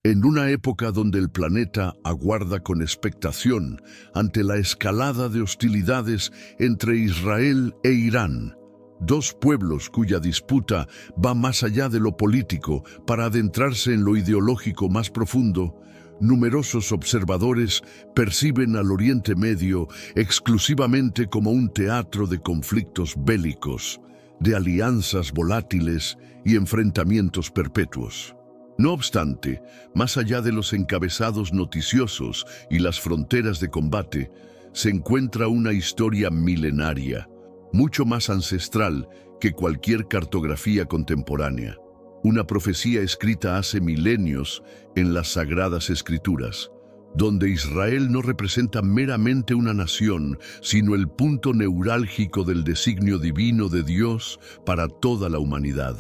En una época donde el planeta aguarda con expectación ante la escalada de hostilidades entre Israel e Irán, dos pueblos cuya disputa va más allá de lo político para adentrarse en lo ideológico más profundo, numerosos observadores perciben al Oriente Medio exclusivamente como un teatro de conflictos bélicos, de alianzas volátiles y enfrentamientos perpetuos. No obstante, más allá de los encabezados noticiosos y las fronteras de combate, se encuentra una historia milenaria, mucho más ancestral que cualquier cartografía contemporánea. Una profecía escrita hace milenios en las Sagradas Escrituras, donde Israel no representa meramente una nación, sino el punto neurálgico del designio divino de Dios para toda la humanidad,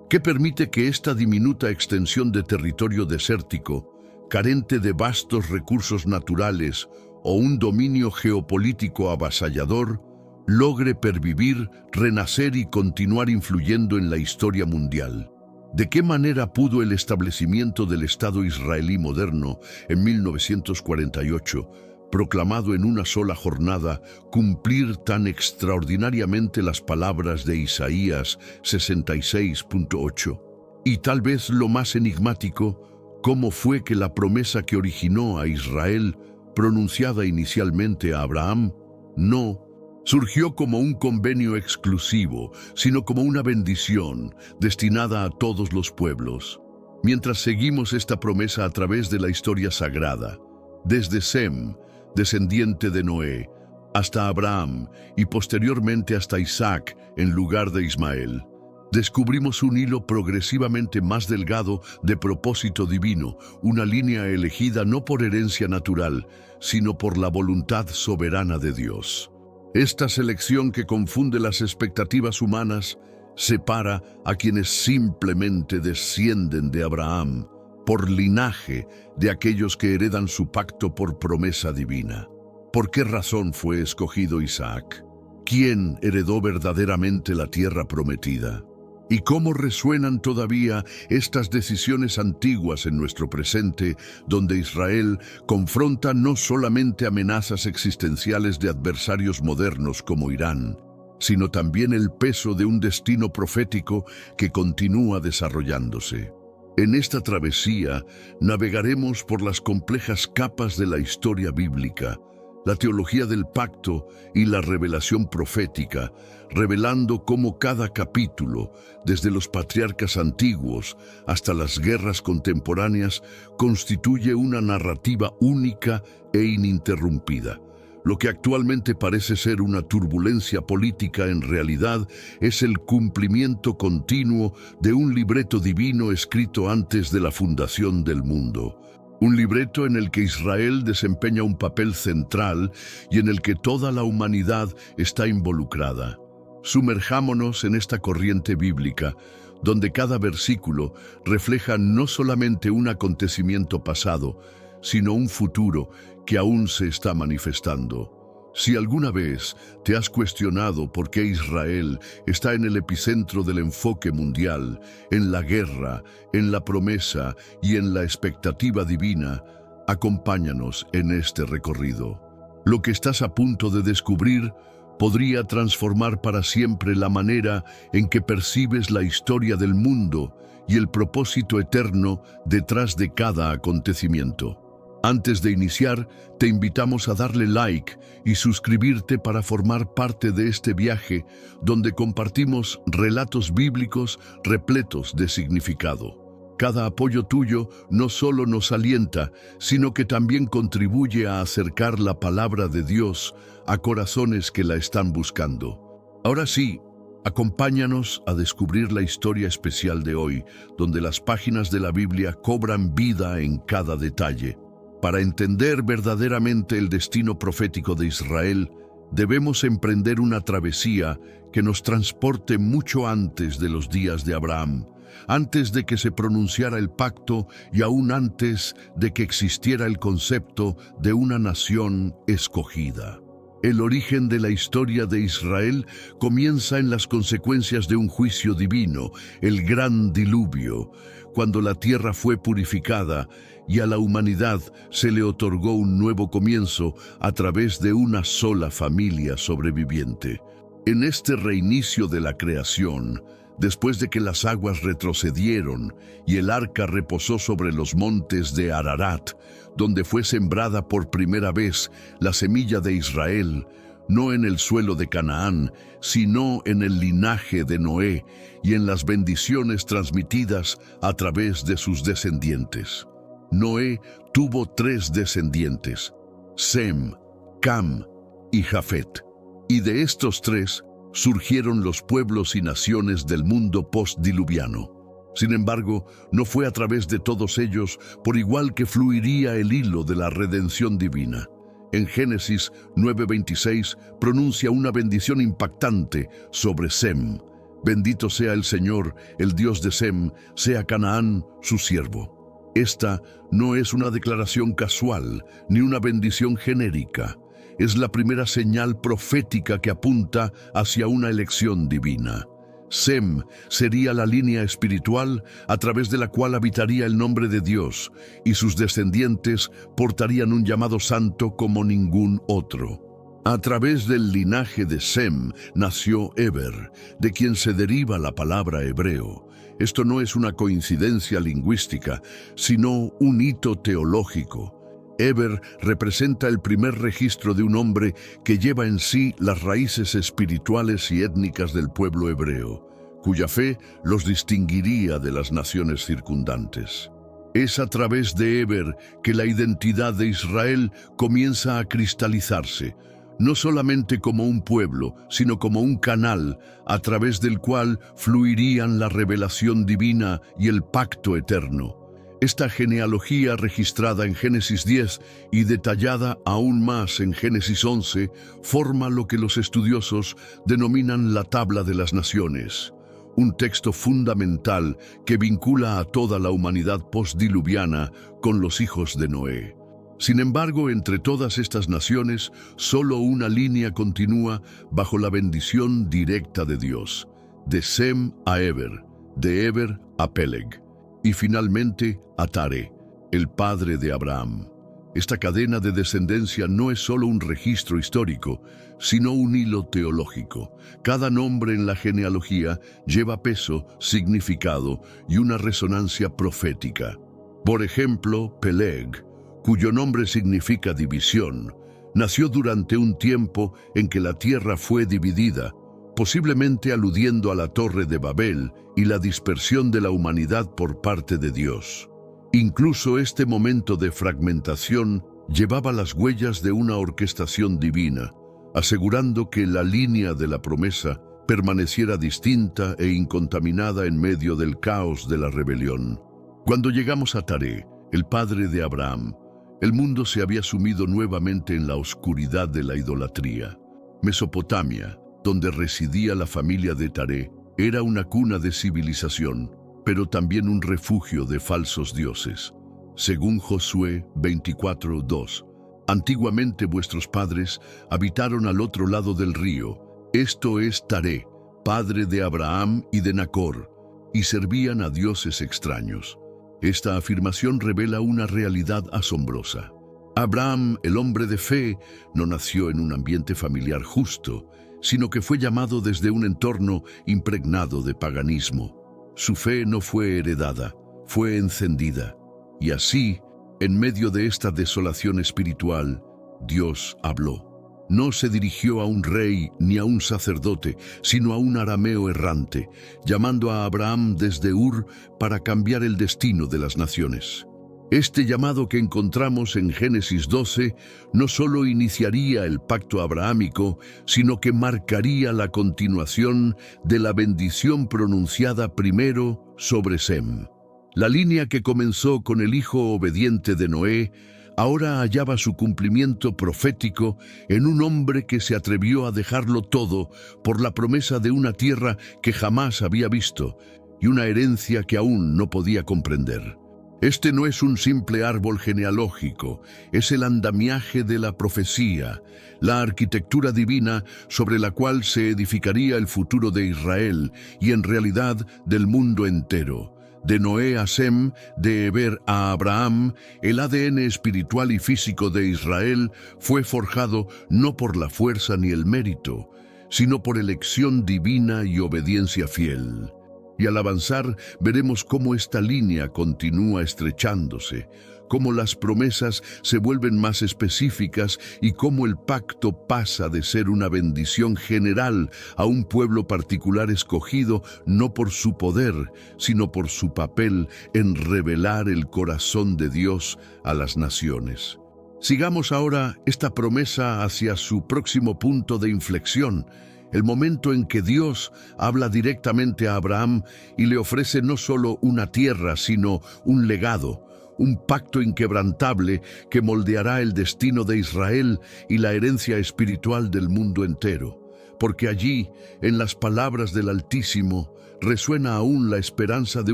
que permite que esta diminuta extensión de territorio desértico, carente de vastos recursos naturales o un dominio geopolítico avasallador, logre pervivir, renacer y continuar influyendo en la historia mundial. ¿De qué manera pudo el establecimiento del Estado israelí moderno en 1948, proclamado en una sola jornada, cumplir tan extraordinariamente las palabras de Isaías 66.8? Y tal vez lo más enigmático, ¿cómo fue que la promesa que originó a Israel, pronunciada inicialmente a Abraham, no surgió como un convenio exclusivo, sino como una bendición destinada a todos los pueblos? Mientras seguimos esta promesa a través de la historia sagrada, desde Sem, descendiente de Noé, hasta Abraham y posteriormente hasta Isaac en lugar de Ismael, descubrimos un hilo progresivamente más delgado de propósito divino, una línea elegida no por herencia natural, sino por la voluntad soberana de Dios. Esta selección que confunde las expectativas humanas separa a quienes simplemente descienden de Abraham por linaje de aquellos que heredan su pacto por promesa divina. ¿Por qué razón fue escogido Isaac? ¿Quién heredó verdaderamente la tierra prometida? ¿Y cómo resuenan todavía estas decisiones antiguas en nuestro presente, donde Israel confronta no solamente amenazas existenciales de adversarios modernos como Irán, sino también el peso de un destino profético que continúa desarrollándose? En esta travesía navegaremos por las complejas capas de la historia bíblica, la teología del pacto y la revelación profética, revelando cómo cada capítulo, desde los patriarcas antiguos hasta las guerras contemporáneas, constituye una narrativa única e ininterrumpida. Lo que actualmente parece ser una turbulencia política en realidad es el cumplimiento continuo de un libreto divino escrito antes de la fundación del mundo. Un libreto en el que Israel desempeña un papel central y en el que toda la humanidad está involucrada. Sumerjámonos en esta corriente bíblica, donde cada versículo refleja no solamente un acontecimiento pasado, sino un futuro que aún se está manifestando. Si alguna vez te has cuestionado por qué Israel está en el epicentro del enfoque mundial, en la guerra, en la promesa y en la expectativa divina, acompáñanos en este recorrido. Lo que estás a punto de descubrir podría transformar para siempre la manera en que percibes la historia del mundo y el propósito eterno detrás de cada acontecimiento. Antes de iniciar, te invitamos a darle like y suscribirte para formar parte de este viaje donde compartimos relatos bíblicos repletos de significado. Cada apoyo tuyo no solo nos alienta, sino que también contribuye a acercar la palabra de Dios a corazones que la están buscando. Ahora sí, acompáñanos a descubrir la historia especial de hoy, donde las páginas de la Biblia cobran vida en cada detalle. Para entender verdaderamente el destino profético de Israel, debemos emprender una travesía que nos transporte mucho antes de los días de Abraham, antes de que se pronunciara el pacto y aún antes de que existiera el concepto de una nación escogida. El origen de la historia de Israel comienza en las consecuencias de un juicio divino, el gran diluvio, cuando la tierra fue purificada y a la humanidad se le otorgó un nuevo comienzo a través de una sola familia sobreviviente. En este reinicio de la creación, después de que las aguas retrocedieron y el arca reposó sobre los montes de Ararat, donde fue sembrada por primera vez la semilla de Israel, no en el suelo de Canaán, sino en el linaje de Noé y en las bendiciones transmitidas a través de sus descendientes. Noé tuvo 3 descendientes, Sem, Cam y Jafet, y de estos 3 surgieron los pueblos y naciones del mundo postdiluviano. Sin embargo, no fue a través de todos ellos por igual que fluiría el hilo de la redención divina. En Génesis 9:26 pronuncia una bendición impactante sobre Sem. Bendito sea el Señor, el Dios de Sem, sea Canaán su siervo. Esta no es una declaración casual ni una bendición genérica. Es la primera señal profética que apunta hacia una elección divina. Sem sería la línea espiritual a través de la cual habitaría el nombre de Dios, y sus descendientes portarían un llamado santo como ningún otro. A través del linaje de Sem nació Eber, de quien se deriva la palabra hebreo. Esto no es una coincidencia lingüística, sino un hito teológico. Eber representa el primer registro de un hombre que lleva en sí las raíces espirituales y étnicas del pueblo hebreo, cuya fe los distinguiría de las naciones circundantes. Es a través de Eber que la identidad de Israel comienza a cristalizarse, no solamente como un pueblo, sino como un canal a través del cual fluirían la revelación divina y el pacto eterno. Esta genealogía registrada en Génesis 10 y detallada aún más en Génesis 11 forma lo que los estudiosos denominan la Tabla de las Naciones, un texto fundamental que vincula a toda la humanidad postdiluviana con los hijos de Noé. Sin embargo, entre todas estas naciones, solo una línea continúa bajo la bendición directa de Dios, de Sem a Eber, de Eber a Peleg, y finalmente a Tare, el padre de Abraham. Esta cadena de descendencia no es solo un registro histórico, sino un hilo teológico. Cada nombre en la genealogía lleva peso, significado y una resonancia profética. Por ejemplo, Peleg, cuyo nombre significa división, nació durante un tiempo en que la tierra fue dividida, posiblemente aludiendo a la Torre de Babel y la dispersión de la humanidad por parte de Dios. Incluso este momento de fragmentación llevaba las huellas de una orquestación divina, asegurando que la línea de la promesa permaneciera distinta e incontaminada en medio del caos de la rebelión. Cuando llegamos a Tare, el padre de Abraham, el mundo se había sumido nuevamente en la oscuridad de la idolatría. Mesopotamia, donde residía la familia de Tare, era una cuna de civilización, pero también un refugio de falsos dioses. Según Josué 24:2, antiguamente vuestros padres habitaron al otro lado del río, esto es Tare, padre de Abraham y de Nacor, y servían a dioses extraños. Esta afirmación revela una realidad asombrosa. Abraham, el hombre de fe, no nació en un ambiente familiar justo, sino que fue llamado desde un entorno impregnado de paganismo. Su fe no fue heredada, fue encendida. Y así, en medio de esta desolación espiritual, Dios habló. No se dirigió a un rey ni a un sacerdote, sino a un arameo errante, llamando a Abraham desde Ur para cambiar el destino de las naciones. Este llamado que encontramos en Génesis 12 no solo iniciaría el pacto abrahámico, sino que marcaría la continuación de la bendición pronunciada primero sobre Sem. La línea que comenzó con el hijo obediente de Noé ahora hallaba su cumplimiento profético en un hombre que se atrevió a dejarlo todo por la promesa de una tierra que jamás había visto y una herencia que aún no podía comprender. Este no es un simple árbol genealógico, es el andamiaje de la profecía, la arquitectura divina sobre la cual se edificaría el futuro de Israel y en realidad del mundo entero. De Noé a Sem, de Eber a Abraham, el ADN espiritual y físico de Israel fue forjado no por la fuerza ni el mérito, sino por elección divina y obediencia fiel. Y al avanzar, veremos cómo esta línea continúa estrechándose, cómo las promesas se vuelven más específicas y cómo el pacto pasa de ser una bendición general a un pueblo particular escogido no por su poder, sino por su papel en revelar el corazón de Dios a las naciones. Sigamos ahora esta promesa hacia su próximo punto de inflexión, el momento en que Dios habla directamente a Abraham y le ofrece no solo una tierra, sino un legado, un pacto inquebrantable que moldeará el destino de Israel y la herencia espiritual del mundo entero. Porque allí, en las palabras del Altísimo, resuena aún la esperanza de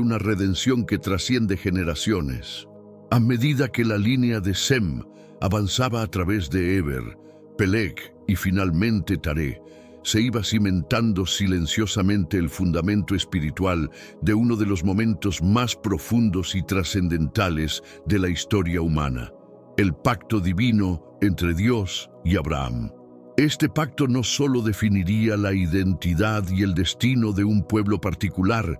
una redención que trasciende generaciones. A medida que la línea de Sem avanzaba a través de Eber, Peleg y finalmente Taré, se iba cimentando silenciosamente el fundamento espiritual de uno de los momentos más profundos y trascendentales de la historia humana, el pacto divino entre Dios y Abraham. Este pacto no solo definiría la identidad y el destino de un pueblo particular,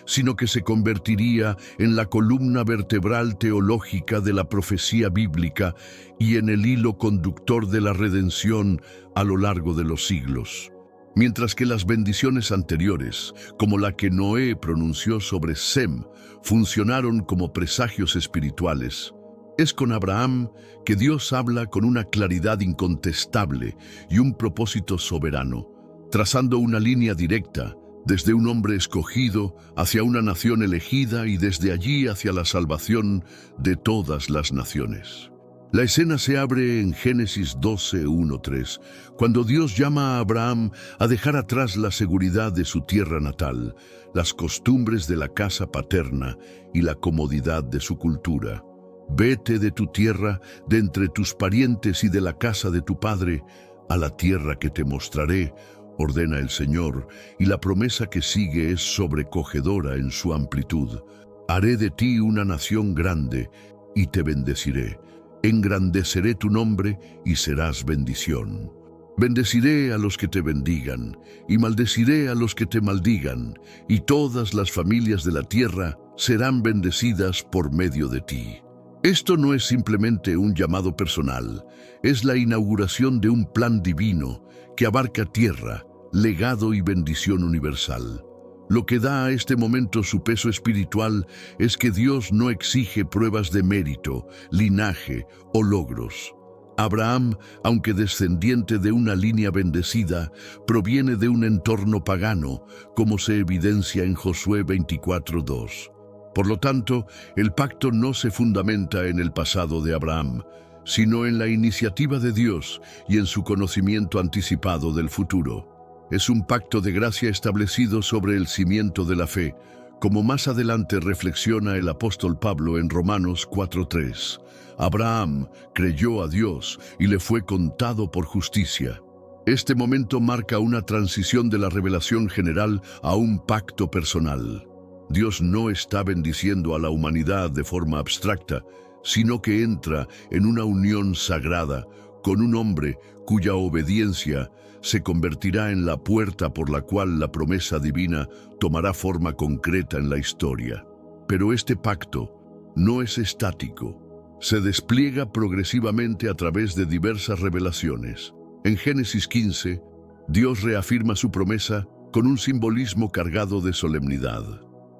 sino que se convertiría en la columna vertebral teológica de la profecía bíblica y en el hilo conductor de la redención a lo largo de los siglos. Mientras que las bendiciones anteriores, como la que Noé pronunció sobre Sem, funcionaron como presagios espirituales, es con Abraham que Dios habla con una claridad incontestable y un propósito soberano, trazando una línea directa desde un hombre escogido hacia una nación elegida y desde allí hacia la salvación de todas las naciones. La escena se abre en Génesis 12:1-3, cuando Dios llama a Abraham a dejar atrás la seguridad de su tierra natal, las costumbres de la casa paterna y la comodidad de su cultura. Vete de tu tierra, de entre tus parientes y de la casa de tu padre, a la tierra que te mostraré, ordena el Señor, y la promesa que sigue es sobrecogedora en su amplitud. Haré de ti una nación grande, y te bendeciré. Engrandeceré tu nombre, y serás bendición. Bendeciré a los que te bendigan, y maldeciré a los que te maldigan, y todas las familias de la tierra serán bendecidas por medio de ti. Esto no es simplemente un llamado personal, es la inauguración de un plan divino que abarca tierra, legado y bendición universal. Lo que da a este momento su peso espiritual es que Dios no exige pruebas de mérito, linaje o logros. Abraham, aunque descendiente de una línea bendecida, proviene de un entorno pagano, como se evidencia en Josué 24:2. Por lo tanto, el pacto no se fundamenta en el pasado de Abraham, sino en la iniciativa de Dios y en su conocimiento anticipado del futuro. Es un pacto de gracia establecido sobre el cimiento de la fe, como más adelante reflexiona el apóstol Pablo en Romanos 4:3. Abraham creyó a Dios y le fue contado por justicia. Este momento marca una transición de la revelación general a un pacto personal. Dios no está bendiciendo a la humanidad de forma abstracta, sino que entra en una unión sagrada con un hombre cuya obediencia se convertirá en la puerta por la cual la promesa divina tomará forma concreta en la historia. Pero este pacto no es estático, se despliega progresivamente a través de diversas revelaciones. En Génesis 15, Dios reafirma su promesa con un simbolismo cargado de solemnidad.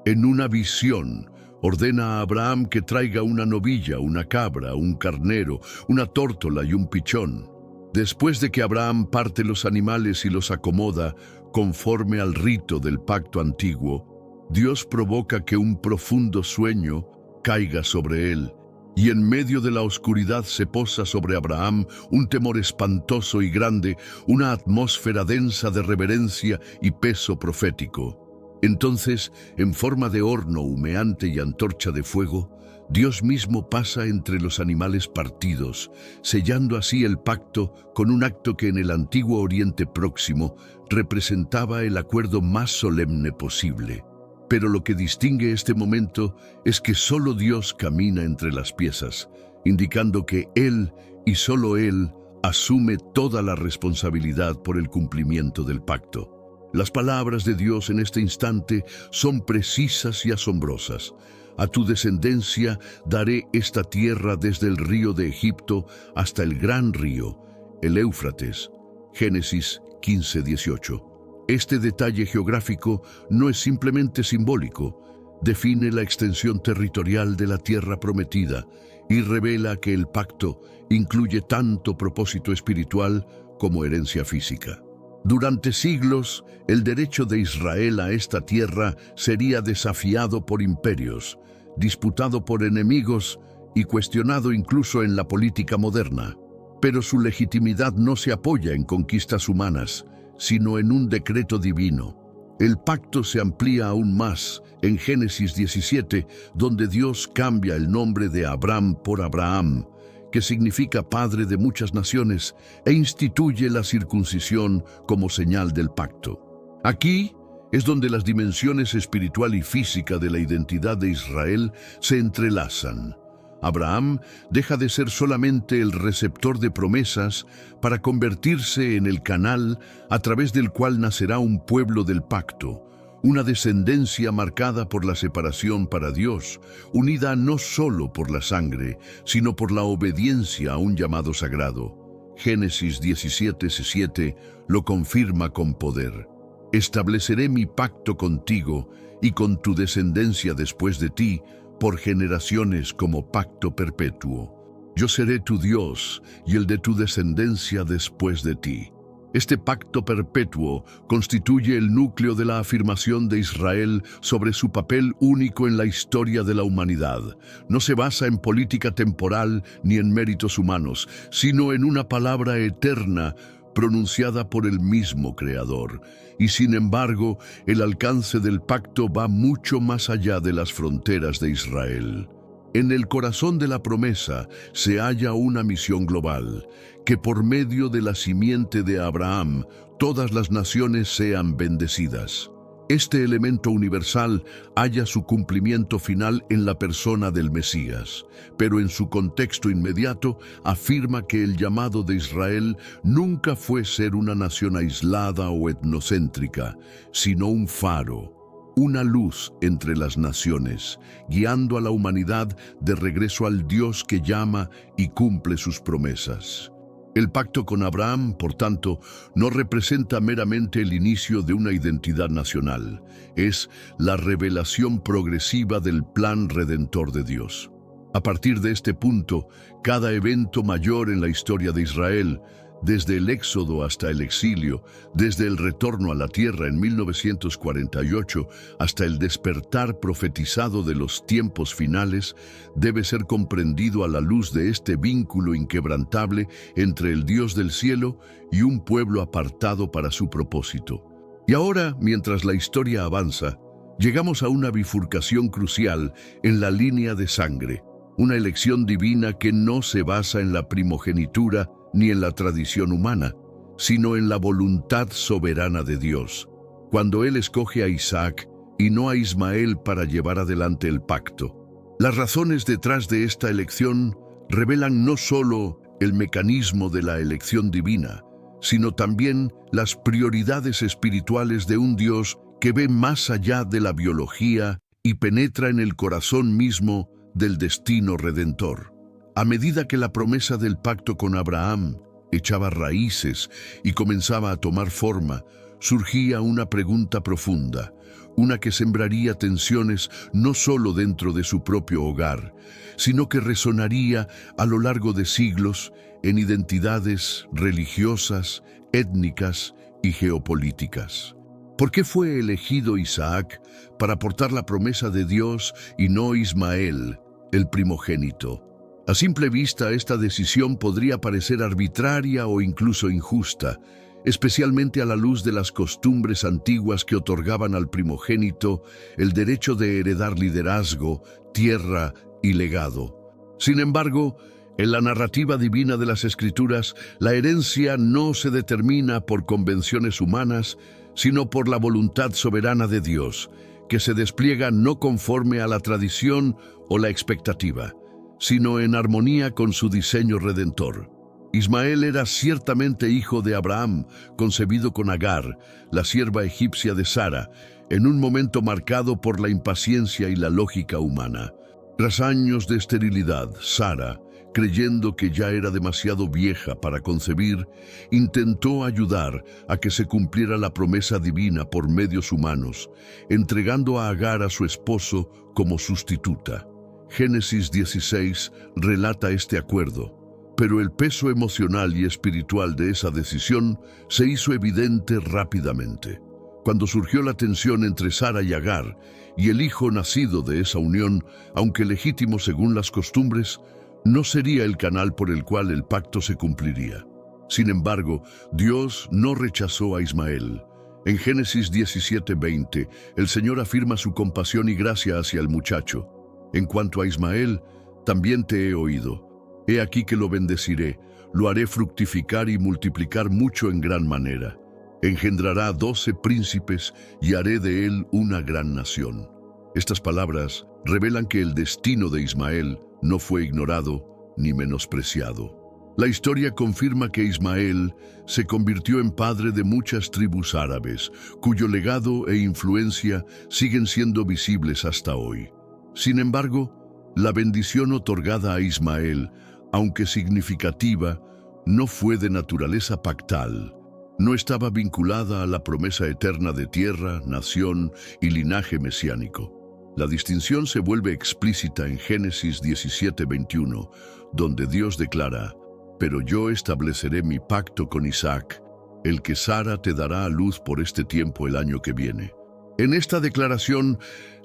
En una visión, ordena a Abraham que traiga una novilla, una cabra, un carnero, una tórtola y un pichón. Después de que Abraham parte los animales y los acomoda conforme al rito del pacto antiguo, Dios provoca que un profundo sueño caiga sobre él, y en medio de la oscuridad se posa sobre Abraham un temor espantoso y grande, una atmósfera densa de reverencia y peso profético. Entonces, en forma de horno humeante y antorcha de fuego, Dios mismo pasa entre los animales partidos, sellando así el pacto con un acto que en el antiguo Oriente Próximo representaba el acuerdo más solemne posible. Pero lo que distingue este momento es que solo Dios camina entre las piezas, indicando que Él y solo Él asume toda la responsabilidad por el cumplimiento del pacto. Las palabras de Dios en este instante son precisas y asombrosas. A tu descendencia daré esta tierra desde el río de Egipto hasta el gran río, el Éufrates. Génesis 15:18. Este detalle geográfico no es simplemente simbólico, define la extensión territorial de la tierra prometida y revela que el pacto incluye tanto propósito espiritual como herencia física. Durante siglos, el derecho de Israel a esta tierra sería desafiado por imperios, disputado por enemigos y cuestionado incluso en la política moderna. Pero su legitimidad no se apoya en conquistas humanas, sino en un decreto divino. El pacto se amplía aún más en Génesis 17, donde Dios cambia el nombre de Abram por Abraham, que significa padre de muchas naciones, e instituye la circuncisión como señal del pacto. Aquí es donde las dimensiones espiritual y física de la identidad de Israel se entrelazan. Abraham deja de ser solamente el receptor de promesas para convertirse en el canal a través del cual nacerá un pueblo del pacto, una descendencia marcada por la separación para Dios, unida no solo por la sangre, sino por la obediencia a un llamado sagrado. Génesis 17:7 lo confirma con poder. Estableceré mi pacto contigo y con tu descendencia después de ti, por generaciones como pacto perpetuo. Yo seré tu Dios y el de tu descendencia después de ti. Este pacto perpetuo constituye el núcleo de la afirmación de Israel sobre su papel único en la historia de la humanidad. No se basa en política temporal ni en méritos humanos, sino en una palabra eterna pronunciada por el mismo Creador. Y sin embargo, el alcance del pacto va mucho más allá de las fronteras de Israel. En el corazón de la promesa se halla una misión global, que por medio de la simiente de Abraham, todas las naciones sean bendecidas. Este elemento universal halla su cumplimiento final en la persona del Mesías, pero en su contexto inmediato afirma que el llamado de Israel nunca fue ser una nación aislada o etnocéntrica, sino un faro, una luz entre las naciones, guiando a la humanidad de regreso al Dios que llama y cumple sus promesas. El pacto con Abraham, por tanto, no representa meramente el inicio de una identidad nacional, es la revelación progresiva del plan redentor de Dios. A partir de este punto, cada evento mayor en la historia de Israel, desde el éxodo hasta el exilio, desde el retorno a la tierra en 1948 hasta el despertar profetizado de los tiempos finales, debe ser comprendido a la luz de este vínculo inquebrantable entre el Dios del cielo y un pueblo apartado para su propósito. Y ahora, mientras la historia avanza, llegamos a una bifurcación crucial en la línea de sangre, una elección divina que no se basa en la primogenitura ni en la tradición humana, sino en la voluntad soberana de Dios, cuando Él escoge a Isaac y no a Ismael para llevar adelante el pacto. Las razones detrás de esta elección revelan no solo el mecanismo de la elección divina, sino también las prioridades espirituales de un Dios que ve más allá de la biología y penetra en el corazón mismo del destino redentor. A medida que la promesa del pacto con Abraham echaba raíces y comenzaba a tomar forma, surgía una pregunta profunda, una que sembraría tensiones no solo dentro de su propio hogar, sino que resonaría a lo largo de siglos en identidades religiosas, étnicas y geopolíticas. ¿Por qué fue elegido Isaac para portar la promesa de Dios y no Ismael, el primogénito? A simple vista, esta decisión podría parecer arbitraria o incluso injusta, especialmente a la luz de las costumbres antiguas que otorgaban al primogénito el derecho de heredar liderazgo, tierra y legado. Sin embargo, en la narrativa divina de las Escrituras, la herencia no se determina por convenciones humanas, sino por la voluntad soberana de Dios, que se despliega no conforme a la tradición o la expectativa, sino en armonía con su diseño redentor. Ismael era ciertamente hijo de Abraham, concebido con Agar, la sierva egipcia de Sara, en un momento marcado por la impaciencia y la lógica humana. Tras años de esterilidad, Sara, creyendo que ya era demasiado vieja para concebir, intentó ayudar a que se cumpliera la promesa divina por medios humanos, entregando a Agar a su esposo como sustituta. Génesis 16 relata este acuerdo, pero el peso emocional y espiritual de esa decisión se hizo evidente rápidamente. Cuando surgió la tensión entre Sara y Agar, y el hijo nacido de esa unión, aunque legítimo según las costumbres, no sería el canal por el cual el pacto se cumpliría. Sin embargo, Dios no rechazó a Ismael. En Génesis 17:20, el Señor afirma su compasión y gracia hacia el muchacho. En cuanto a Ismael, también te he oído. He aquí que lo bendeciré, lo haré fructificar y multiplicar mucho en gran manera. Engendrará 12 príncipes y haré de él una gran nación. Estas palabras revelan que el destino de Ismael no fue ignorado ni menospreciado. La historia confirma que Ismael se convirtió en padre de muchas tribus árabes, cuyo legado e influencia siguen siendo visibles hasta hoy. Sin embargo, la bendición otorgada a Ismael, aunque significativa, no fue de naturaleza pactal. No estaba vinculada a la promesa eterna de tierra, nación y linaje mesiánico. La distinción se vuelve explícita en Génesis 17:21, donde Dios declara: «Pero yo estableceré mi pacto con Isaac, el que Sara te dará a luz por este tiempo el año que viene». En esta declaración,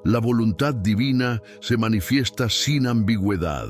la voluntad divina se manifiesta sin ambigüedad.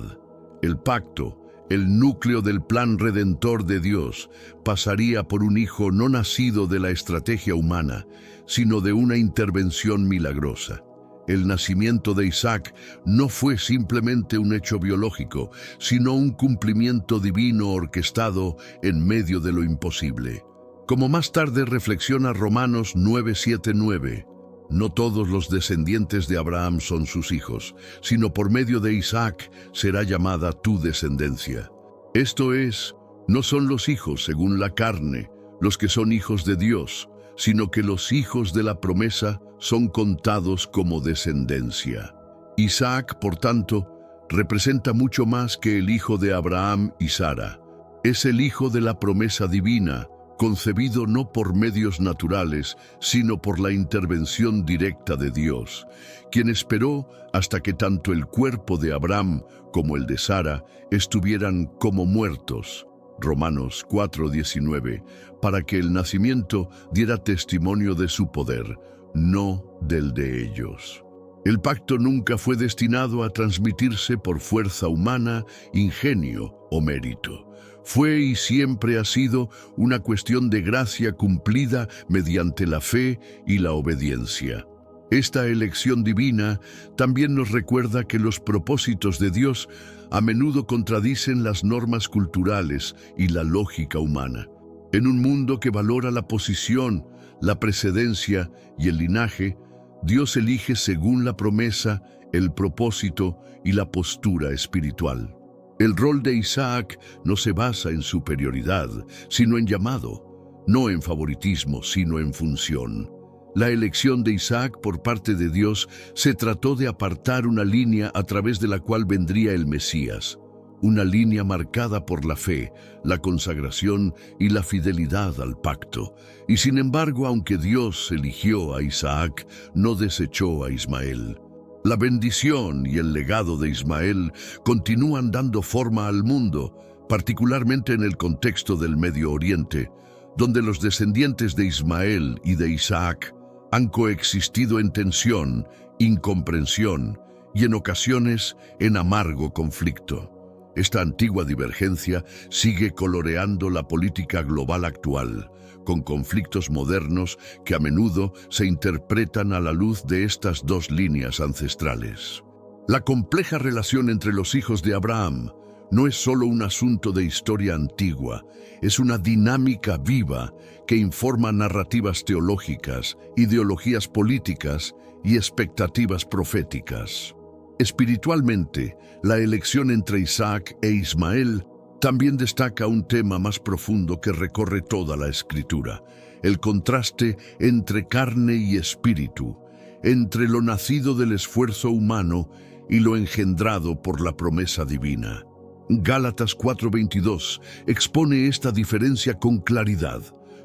El pacto, el núcleo del plan redentor de Dios, pasaría por un hijo no nacido de la estrategia humana, sino de una intervención milagrosa. El nacimiento de Isaac no fue simplemente un hecho biológico, sino un cumplimiento divino orquestado en medio de lo imposible. Como más tarde reflexiona Romanos 9:7-9, no todos los descendientes de Abraham son sus hijos, sino por medio de Isaac será llamada tu descendencia. Esto es, no son los hijos según la carne los que son hijos de Dios, sino que los hijos de la promesa son contados como descendencia. Isaac, por tanto, representa mucho más que el hijo de Abraham y Sara. Es el hijo de la promesa divina, concebido no por medios naturales, sino por la intervención directa de Dios, quien esperó hasta que tanto el cuerpo de Abraham como el de Sara estuvieran como muertos, Romanos 4:19, para que el nacimiento diera testimonio de su poder, no del de ellos. El pacto nunca fue destinado a transmitirse por fuerza humana, ingenio o mérito. Fue y siempre ha sido una cuestión de gracia cumplida mediante la fe y la obediencia. Esta elección divina también nos recuerda que los propósitos de Dios a menudo contradicen las normas culturales y la lógica humana. En un mundo que valora la posición, la precedencia y el linaje, Dios elige según la promesa, el propósito y la postura espiritual. El rol de Isaac no se basa en superioridad, sino en llamado, no en favoritismo, sino en función. La elección de Isaac por parte de Dios se trató de apartar una línea a través de la cual vendría el Mesías, una línea marcada por la fe, la consagración y la fidelidad al pacto. Y sin embargo, aunque Dios eligió a Isaac, no desechó a Ismael. La bendición y el legado de Ismael continúan dando forma al mundo, particularmente en el contexto del Medio Oriente, donde los descendientes de Ismael y de Isaac han coexistido en tensión, incomprensión y en ocasiones en amargo conflicto. Esta antigua divergencia sigue coloreando la política global actual, con conflictos modernos que a menudo se interpretan a la luz de estas dos líneas ancestrales. La compleja relación entre los hijos de Abraham no es solo un asunto de historia antigua, es una dinámica viva que informa narrativas teológicas, ideologías políticas y expectativas proféticas. Espiritualmente, la elección entre Isaac e Ismael también destaca un tema más profundo que recorre toda la Escritura: el contraste entre carne y espíritu, entre lo nacido del esfuerzo humano y lo engendrado por la promesa divina. Gálatas 4:22 expone esta diferencia con claridad,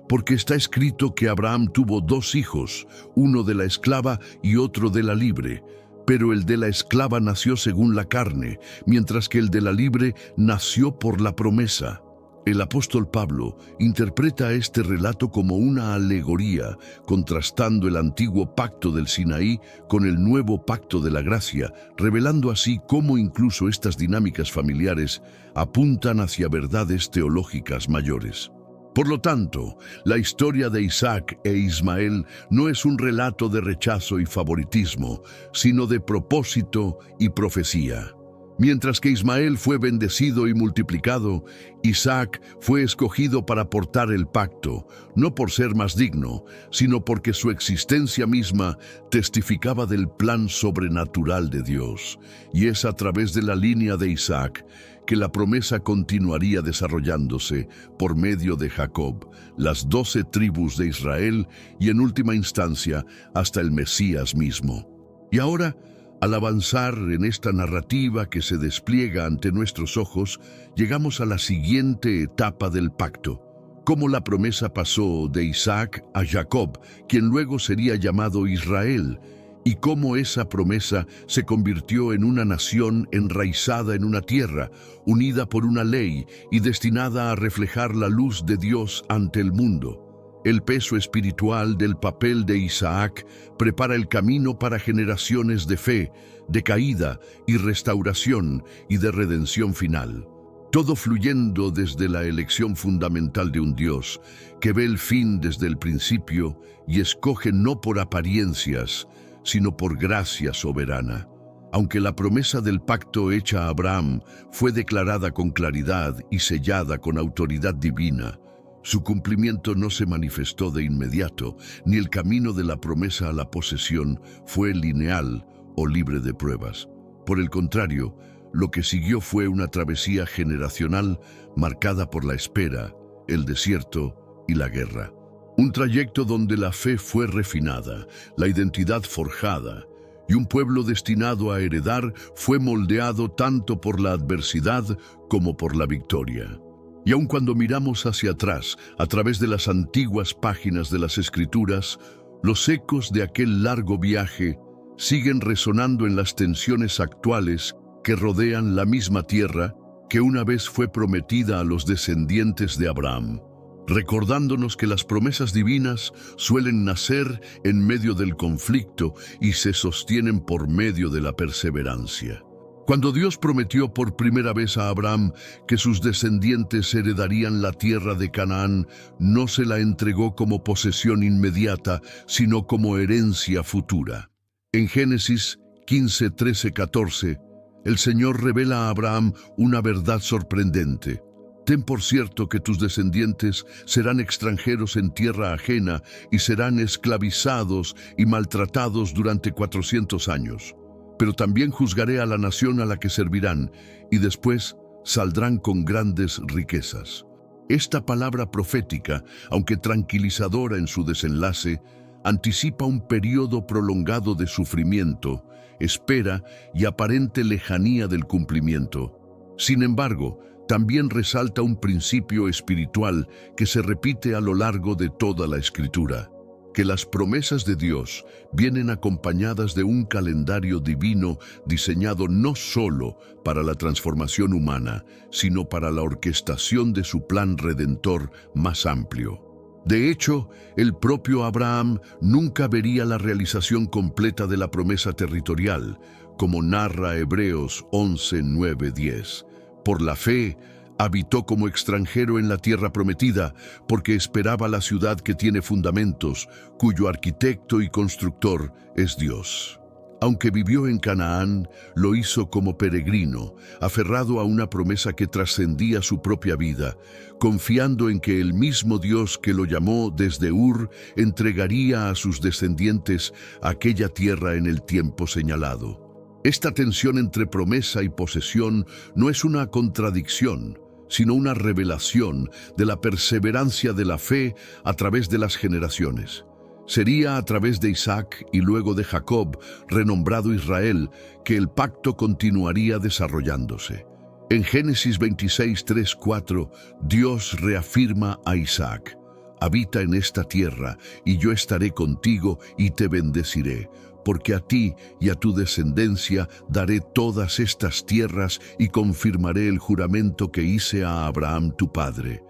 porque está escrito que Abraham tuvo dos hijos, uno de la esclava y otro de la libre, pero el de la esclava nació según la carne, mientras que el de la libre nació por la promesa. El apóstol Pablo interpreta este relato como una alegoría, contrastando el antiguo pacto del Sinaí con el nuevo pacto de la gracia, revelando así cómo incluso estas dinámicas familiares apuntan hacia verdades teológicas mayores. Por lo tanto, la historia de Isaac e Ismael no es un relato de rechazo y favoritismo, sino de propósito y profecía. Mientras que Ismael fue bendecido y multiplicado, Isaac fue escogido para portar el pacto, no por ser más digno, sino porque su existencia misma testificaba del plan sobrenatural de Dios. Y es a través de la línea de Isaac que la promesa continuaría desarrollándose por medio de Jacob, las 12 tribus de Israel y en última instancia hasta el Mesías mismo. Y ahora, al avanzar en esta narrativa que se despliega ante nuestros ojos, llegamos a la siguiente etapa del pacto: cómo la promesa pasó de Isaac a Jacob, quien luego sería llamado Israel, y cómo esa promesa se convirtió en una nación enraizada en una tierra, unida por una ley y destinada a reflejar la luz de Dios ante el mundo. El peso espiritual del papel de Isaac prepara el camino para generaciones de fe, de caída y restauración y de redención final. Todo fluyendo desde la elección fundamental de un Dios que ve el fin desde el principio y escoge no por apariencias, sino por gracia soberana. Aunque la promesa del pacto hecha a Abraham fue declarada con claridad y sellada con autoridad divina, su cumplimiento no se manifestó de inmediato, ni el camino de la promesa a la posesión fue lineal o libre de pruebas. Por el contrario, lo que siguió fue una travesía generacional marcada por la espera, el desierto y la guerra. Un trayecto donde la fe fue refinada, la identidad forjada, y un pueblo destinado a heredar fue moldeado tanto por la adversidad como por la victoria. Y aun cuando miramos hacia atrás, a través de las antiguas páginas de las Escrituras, los ecos de aquel largo viaje siguen resonando en las tensiones actuales que rodean la misma tierra que una vez fue prometida a los descendientes de Abraham, recordándonos que las promesas divinas suelen nacer en medio del conflicto y se sostienen por medio de la perseverancia. Cuando Dios prometió por primera vez a Abraham que sus descendientes heredarían la tierra de Canaán, no se la entregó como posesión inmediata, sino como herencia futura. En Génesis 15, 13, 14, el Señor revela a Abraham una verdad sorprendente. Ten por cierto que tus descendientes serán extranjeros en tierra ajena y serán esclavizados y maltratados durante 400 años. Pero también juzgaré a la nación a la que servirán, y después saldrán con grandes riquezas. Esta palabra profética, aunque tranquilizadora en su desenlace, anticipa un periodo prolongado de sufrimiento, espera y aparente lejanía del cumplimiento. Sin embargo, también resalta un principio espiritual que se repite a lo largo de toda la Escritura: que las promesas de Dios vienen acompañadas de un calendario divino diseñado no solo para la transformación humana, sino para la orquestación de su plan redentor más amplio. De hecho, el propio Abraham nunca vería la realización completa de la promesa territorial, como narra Hebreos 11, 9, 10. Por la fe, habitó como extranjero en la tierra prometida, porque esperaba la ciudad que tiene fundamentos, cuyo arquitecto y constructor es Dios. Aunque vivió en Canaán, lo hizo como peregrino, aferrado a una promesa que trascendía su propia vida, confiando en que el mismo Dios que lo llamó desde Ur entregaría a sus descendientes aquella tierra en el tiempo señalado. Esta tensión entre promesa y posesión no es una contradicción, sino una revelación de la perseverancia de la fe a través de las generaciones. Sería a través de Isaac y luego de Jacob, renombrado Israel, que el pacto continuaría desarrollándose. En Génesis 26, 3, 4, Dios reafirma a Isaac: habita en esta tierra, y yo estaré contigo y te bendeciré, porque a ti y a tu descendencia daré todas estas tierras y confirmaré el juramento que hice a Abraham tu padre.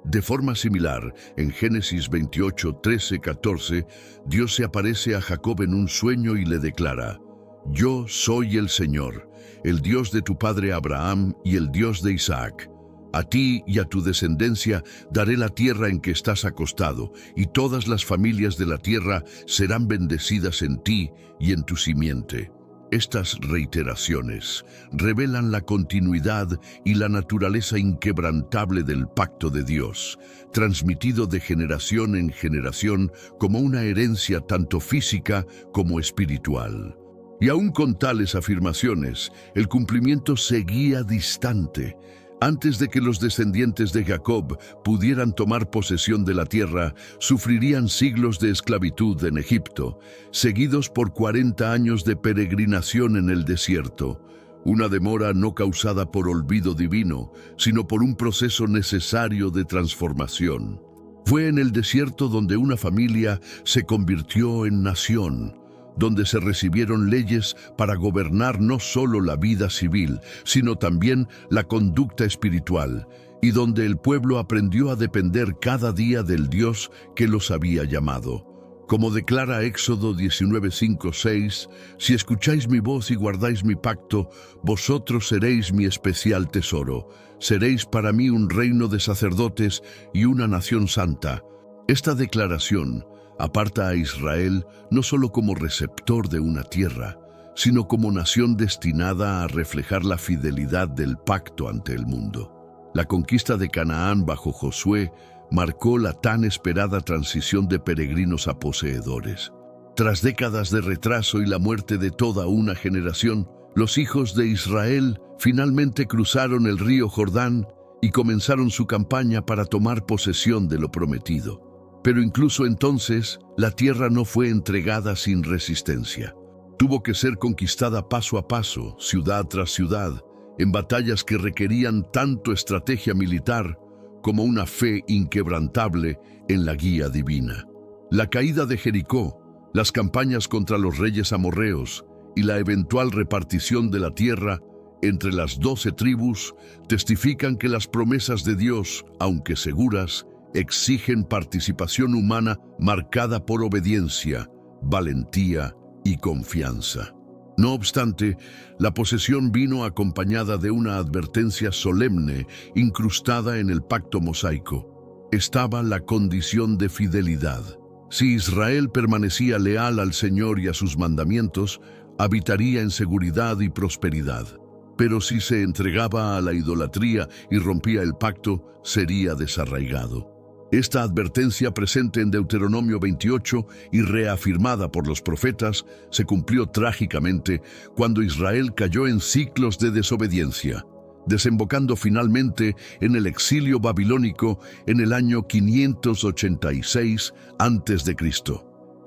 De forma similar, en Génesis 28, 13, 14, Dios se aparece a Jacob en un sueño y le declara: yo soy el Señor, el Dios de tu padre Abraham y el Dios de Isaac. A ti y a tu descendencia daré la tierra en que estás acostado, y todas las familias de la tierra serán bendecidas en ti y en tu simiente. Estas reiteraciones revelan la continuidad y la naturaleza inquebrantable del pacto de Dios, transmitido de generación en generación como una herencia tanto física como espiritual. Y aún con tales afirmaciones, el cumplimiento seguía distante. Antes de que los descendientes de Jacob pudieran tomar posesión de la tierra, sufrirían siglos de esclavitud en Egipto, seguidos por 40 años de peregrinación en el desierto, una demora no causada por olvido divino, sino por un proceso necesario de transformación. Fue en el desierto donde una familia se convirtió en nación, donde se recibieron leyes para gobernar no solo la vida civil, sino también la conducta espiritual, y donde el pueblo aprendió a depender cada día del Dios que los había llamado. Como declara Éxodo 19, 5, 6, si escucháis mi voz y guardáis mi pacto, vosotros seréis mi especial tesoro, seréis para mí un reino de sacerdotes y una nación santa. Esta declaración aparta a Israel no solo como receptor de una tierra, sino como nación destinada a reflejar la fidelidad del pacto ante el mundo. La conquista de Canaán bajo Josué marcó la tan esperada transición de peregrinos a poseedores. Tras décadas de retraso y la muerte de toda una generación, los hijos de Israel finalmente cruzaron el río Jordán y comenzaron su campaña para tomar posesión de lo prometido. Pero incluso entonces, la tierra no fue entregada sin resistencia. Tuvo que ser conquistada paso a paso, ciudad tras ciudad, en batallas que requerían tanto estrategia militar como una fe inquebrantable en la guía divina. La caída de Jericó, las campañas contra los reyes amorreos y la eventual repartición de la tierra entre las 12 tribus testifican que las promesas de Dios, aunque seguras, exigen participación humana marcada por obediencia, valentía y confianza. No obstante, la posesión vino acompañada de una advertencia solemne incrustada en el pacto mosaico. Estaba la condición de fidelidad. Si Israel permanecía leal al Señor y a sus mandamientos, habitaría en seguridad y prosperidad. Pero si se entregaba a la idolatría y rompía el pacto, sería desarraigado. Esta advertencia presente en Deuteronomio 28 y reafirmada por los profetas se cumplió trágicamente cuando Israel cayó en ciclos de desobediencia, desembocando finalmente en el exilio babilónico en el año 586 a.C.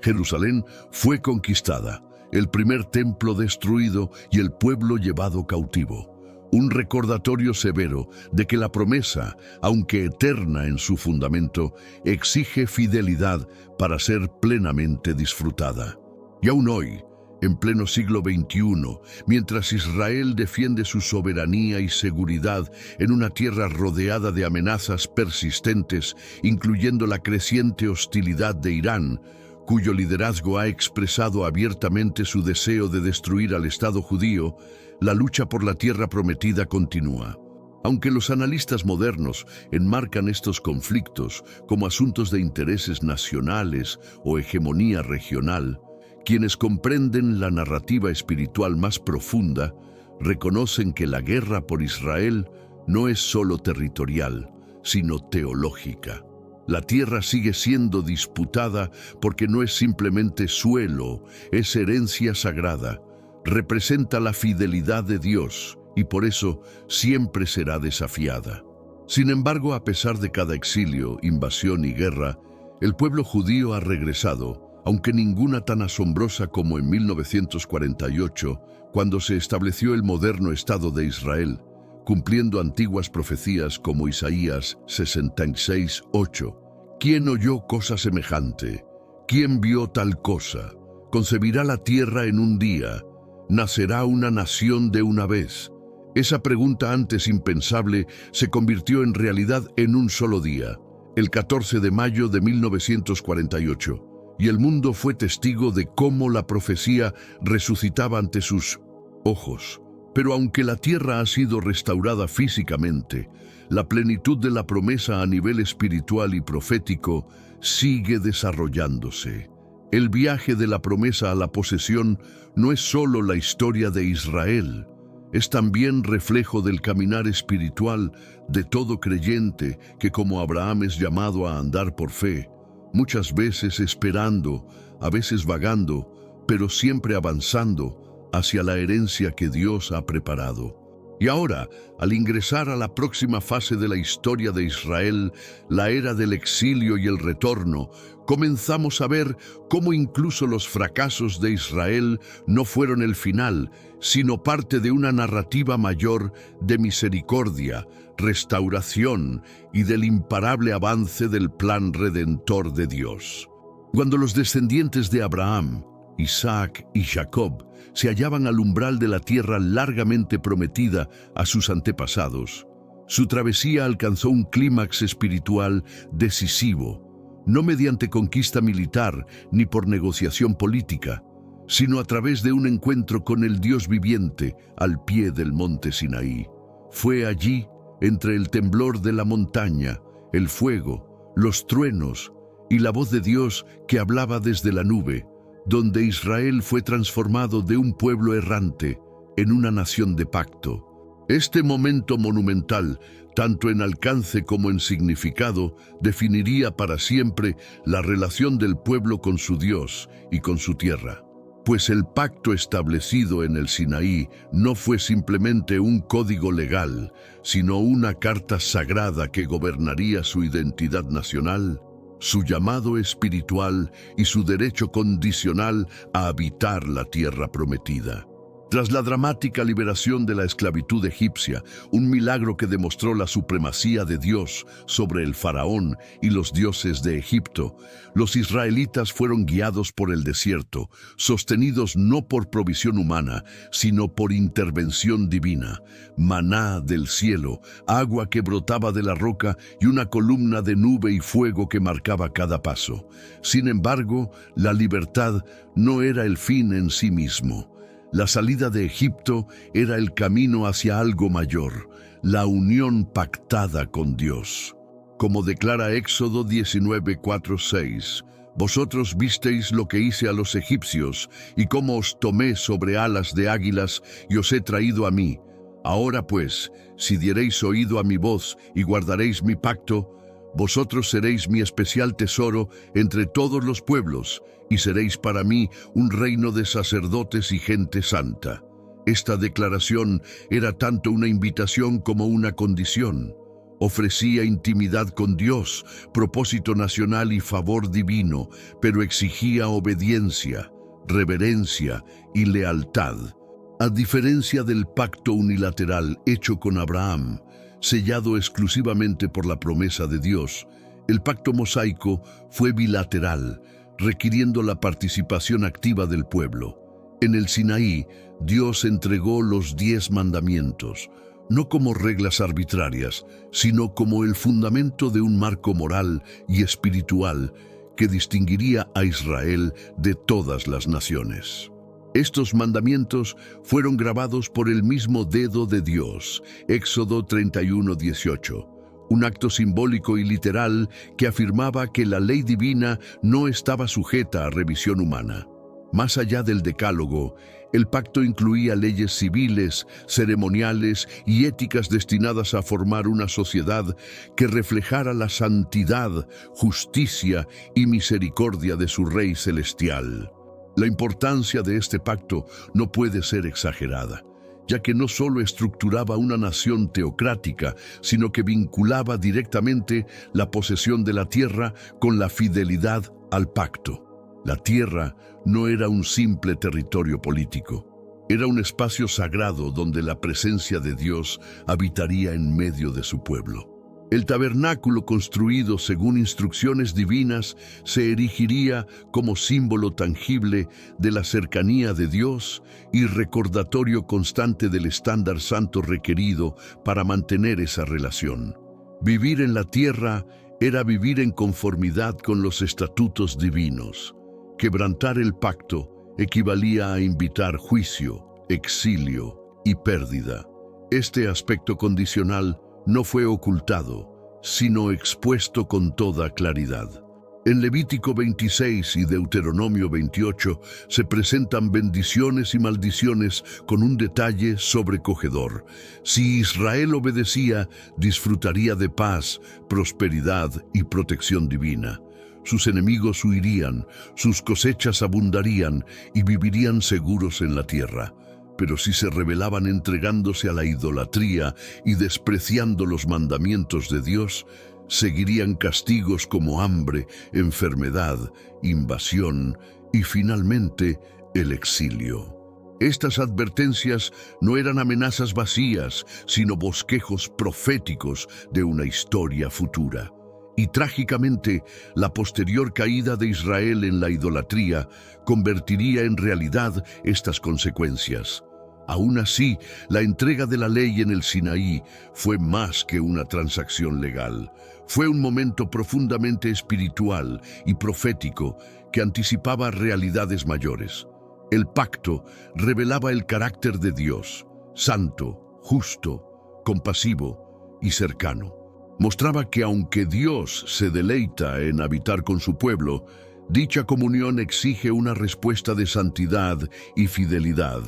Jerusalén fue conquistada, el primer templo destruido y el pueblo llevado cautivo. Un recordatorio severo de que la promesa, aunque eterna en su fundamento, exige fidelidad para ser plenamente disfrutada. Y aún hoy, en pleno siglo XXI, mientras Israel defiende su soberanía y seguridad en una tierra rodeada de amenazas persistentes, incluyendo la creciente hostilidad de Irán, cuyo liderazgo ha expresado abiertamente su deseo de destruir al Estado judío, la lucha por la tierra prometida continúa. Aunque los analistas modernos enmarcan estos conflictos como asuntos de intereses nacionales o hegemonía regional, Quienes comprenden la narrativa espiritual más profunda reconocen que la guerra por Israel no es solo territorial, sino teológica. La tierra sigue siendo disputada porque no es simplemente suelo, es herencia sagrada, representa la fidelidad de Dios y por eso siempre será desafiada. Sin embargo, a pesar de cada exilio, invasión y guerra, el pueblo judío ha regresado, aunque ninguna tan asombrosa como en 1948, cuando se estableció el moderno Estado de Israel, cumpliendo antiguas profecías como Isaías 66:8. ¿Quién oyó cosa semejante? ¿Quién vio tal cosa? Concebirá la tierra en un día, nacerá una nación de una vez. Esa pregunta antes impensable se convirtió en realidad en un solo día, el 14 de mayo de 1948, y el mundo fue testigo de cómo la profecía resucitaba ante sus ojos. Pero aunque la tierra ha sido restaurada físicamente, la plenitud de la promesa a nivel espiritual y profético sigue desarrollándose. El viaje de la promesa a la posesión no es solo la historia de Israel, es también reflejo del caminar espiritual de todo creyente que, como Abraham, es llamado a andar por fe, muchas veces esperando, a veces vagando, pero siempre avanzando hacia la herencia que Dios ha preparado. Y ahora, al ingresar a la próxima fase de la historia de Israel, la era del exilio y el retorno, comenzamos a ver cómo incluso los fracasos de Israel no fueron el final, sino parte de una narrativa mayor de misericordia, restauración y del imparable avance del plan redentor de Dios. Cuando los descendientes de Abraham, Isaac y Jacob se hallaban al umbral de la tierra largamente prometida a sus antepasados, su travesía alcanzó un clímax espiritual decisivo, no mediante conquista militar ni por negociación política, sino a través de un encuentro con el Dios viviente al pie del monte Sinaí. Fue allí, entre el temblor de la montaña, el fuego, los truenos y la voz de Dios que hablaba desde la nube, donde Israel fue transformado de un pueblo errante en una nación de pacto. Este momento monumental, tanto en alcance como en significado, definiría para siempre la relación del pueblo con su Dios y con su tierra. Pues el pacto establecido en el Sinaí no fue simplemente un código legal, sino una carta sagrada que gobernaría su identidad nacional, su llamado espiritual y su derecho condicional a habitar la tierra prometida. Tras la dramática liberación de la esclavitud egipcia, un milagro que demostró la supremacía de Dios sobre el faraón y los dioses de Egipto, los israelitas fueron guiados por el desierto, sostenidos no por provisión humana, sino por intervención divina, maná del cielo, agua que brotaba de la roca y una columna de nube y fuego que marcaba cada paso. Sin embargo, la libertad no era el fin en sí mismo. La salida de Egipto era el camino hacia algo mayor, la unión pactada con Dios. Como declara Éxodo 19:4-6, vosotros visteis lo que hice a los egipcios y cómo os tomé sobre alas de águilas y os he traído a mí. Ahora pues, si diereis oído a mi voz y guardaréis mi pacto, vosotros seréis mi especial tesoro entre todos los pueblos, y seréis para mí un reino de sacerdotes y gente santa. Esta declaración era tanto una invitación como una condición. Ofrecía intimidad con Dios, propósito nacional y favor divino, pero exigía obediencia, reverencia y lealtad. A diferencia del pacto unilateral hecho con Abraham, sellado exclusivamente por la promesa de Dios, el pacto mosaico fue bilateral, requiriendo la participación activa del pueblo. En el Sinaí, Dios entregó los 10 mandamientos, no como reglas arbitrarias, sino como el fundamento de un marco moral y espiritual que distinguiría a Israel de todas las naciones. Estos mandamientos fueron grabados por el mismo dedo de Dios, Éxodo 31:18, un acto simbólico y literal que afirmaba que la ley divina no estaba sujeta a revisión humana. Más allá del decálogo, el pacto incluía leyes civiles, ceremoniales y éticas destinadas a formar una sociedad que reflejara la santidad, justicia y misericordia de su Rey Celestial. La importancia de este pacto no puede ser exagerada, ya que no solo estructuraba una nación teocrática, sino que vinculaba directamente la posesión de la tierra con la fidelidad al pacto. La tierra no era un simple territorio político, era un espacio sagrado donde la presencia de Dios habitaría en medio de su pueblo. El tabernáculo construido según instrucciones divinas se erigiría como símbolo tangible de la cercanía de Dios y recordatorio constante del estándar santo requerido para mantener esa relación. Vivir en la tierra era vivir en conformidad con los estatutos divinos. Quebrantar el pacto equivalía a invitar juicio, exilio y pérdida. Este aspecto condicional no fue ocultado, sino expuesto con toda claridad. En Levítico 26 y Deuteronomio 28 se presentan bendiciones y maldiciones con un detalle sobrecogedor. Si Israel obedecía, disfrutaría de paz, prosperidad y protección divina. Sus enemigos huirían, sus cosechas abundarían y vivirían seguros en la tierra. Pero si se rebelaban entregándose a la idolatría y despreciando los mandamientos de Dios, seguirían castigos como hambre, enfermedad, invasión y finalmente el exilio. Estas advertencias no eran amenazas vacías, sino bosquejos proféticos de una historia futura. Y trágicamente, la posterior caída de Israel en la idolatría convertiría en realidad estas consecuencias. Aún así, la entrega de la ley en el Sinaí fue más que una transacción legal. Fue un momento profundamente espiritual y profético que anticipaba realidades mayores. El pacto revelaba el carácter de Dios, santo, justo, compasivo y cercano. Mostraba que aunque Dios se deleita en habitar con su pueblo, dicha comunión exige una respuesta de santidad y fidelidad.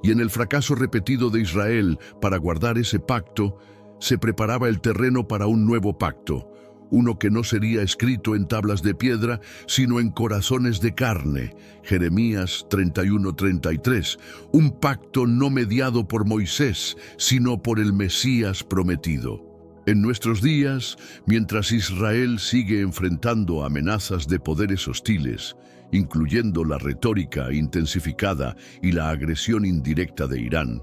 Y en el fracaso repetido de Israel para guardar ese pacto, se preparaba el terreno para un nuevo pacto, uno que no sería escrito en tablas de piedra, sino en corazones de carne. Jeremías 31:33, un pacto no mediado por Moisés, sino por el Mesías prometido. En nuestros días, mientras Israel sigue enfrentando amenazas de poderes hostiles, incluyendo la retórica intensificada y la agresión indirecta de Irán,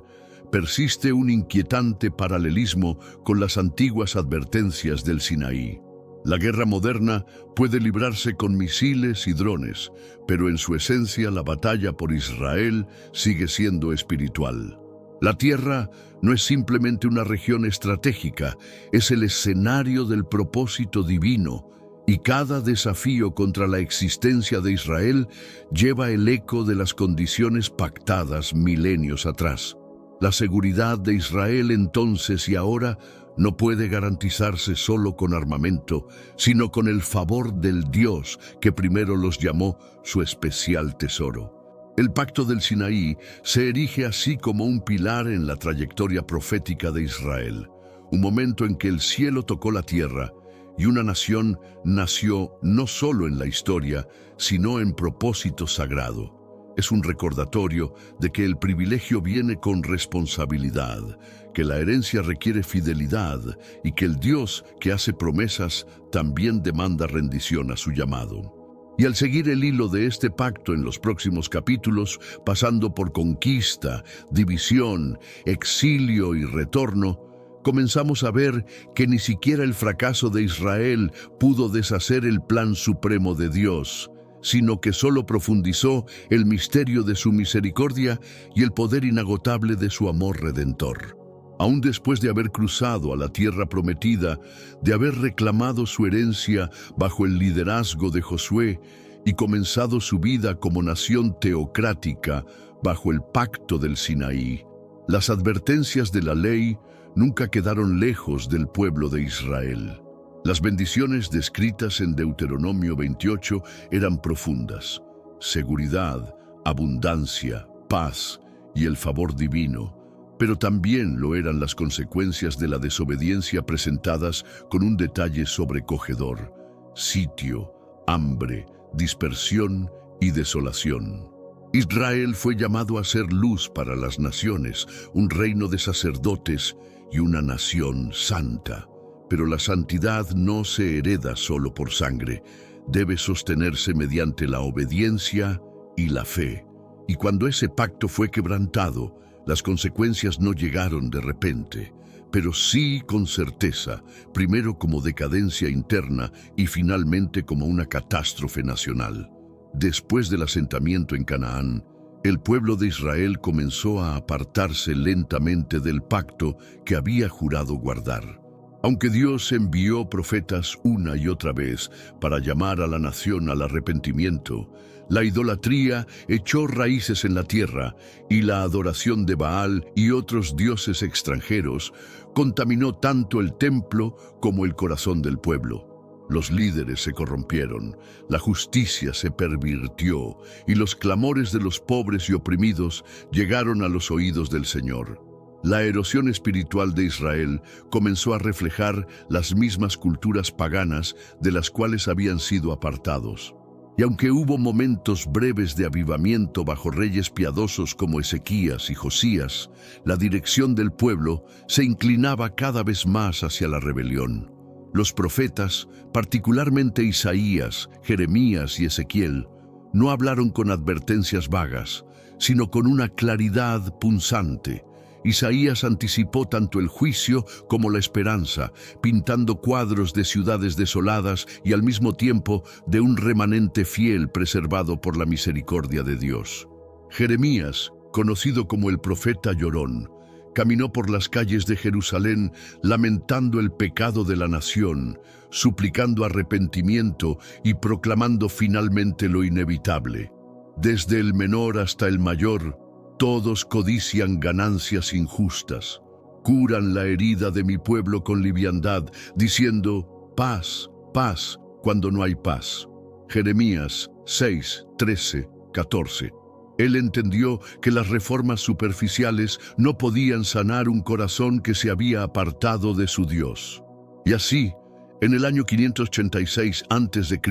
persiste un inquietante paralelismo con las antiguas advertencias del Sinaí. La guerra moderna puede librarse con misiles y drones, pero en su esencia la batalla por Israel sigue siendo espiritual. La tierra no es simplemente una región estratégica, es el escenario del propósito divino, y cada desafío contra la existencia de Israel lleva el eco de las condiciones pactadas milenios atrás. La seguridad de Israel entonces y ahora no puede garantizarse solo con armamento, sino con el favor del Dios que primero los llamó su especial tesoro. El pacto del Sinaí se erige así como un pilar en la trayectoria profética de Israel, un momento en que el cielo tocó la tierra y una nación nació no solo en la historia, sino en propósito sagrado. Es un recordatorio de que el privilegio viene con responsabilidad, que la herencia requiere fidelidad y que el Dios que hace promesas también demanda rendición a su llamado. Y al seguir el hilo de este pacto en los próximos capítulos, pasando por conquista, división, exilio y retorno, comenzamos a ver que ni siquiera el fracaso de Israel pudo deshacer el plan supremo de Dios, sino que solo profundizó el misterio de su misericordia y el poder inagotable de su amor redentor. Aún después de haber cruzado a la tierra prometida, de haber reclamado su herencia bajo el liderazgo de Josué y comenzado su vida como nación teocrática bajo el pacto del Sinaí, las advertencias de la ley nunca quedaron lejos del pueblo de Israel. Las bendiciones descritas en Deuteronomio 28 eran profundas: seguridad, abundancia, paz y el favor divino, pero también lo eran las consecuencias de la desobediencia presentadas con un detalle sobrecogedor: sitio, hambre, dispersión y desolación. Israel fue llamado a ser luz para las naciones, un reino de sacerdotes y una nación santa. Pero la santidad no se hereda solo por sangre, debe sostenerse mediante la obediencia y la fe. Y cuando ese pacto fue quebrantado, las consecuencias no llegaron de repente, pero sí con certeza, primero como decadencia interna y finalmente como una catástrofe nacional. Después del asentamiento en Canaán, el pueblo de Israel comenzó a apartarse lentamente del pacto que había jurado guardar. Aunque Dios envió profetas una y otra vez para llamar a la nación al arrepentimiento, la idolatría echó raíces en la tierra y la adoración de Baal y otros dioses extranjeros contaminó tanto el templo como el corazón del pueblo. Los líderes se corrompieron, la justicia se pervirtió y los clamores de los pobres y oprimidos llegaron a los oídos del Señor. La erosión espiritual de Israel comenzó a reflejar las mismas culturas paganas de las cuales habían sido apartados. Y aunque hubo momentos breves de avivamiento bajo reyes piadosos como Ezequías y Josías, la dirección del pueblo se inclinaba cada vez más hacia la rebelión. Los profetas, particularmente Isaías, Jeremías y Ezequiel, no hablaron con advertencias vagas, sino con una claridad punzante. Isaías anticipó tanto el juicio como la esperanza, pintando cuadros de ciudades desoladas y al mismo tiempo de un remanente fiel preservado por la misericordia de Dios. Jeremías, conocido como el profeta llorón, caminó por las calles de Jerusalén lamentando el pecado de la nación, suplicando arrepentimiento y proclamando finalmente lo inevitable. Desde el menor hasta el mayor, todos codician ganancias injustas, curan la herida de mi pueblo con liviandad, diciendo paz, paz, cuando no hay paz. Jeremías 6, 13, 14. Él entendió que las reformas superficiales no podían sanar un corazón que se había apartado de su Dios. Y así, en el año 586 a.C.,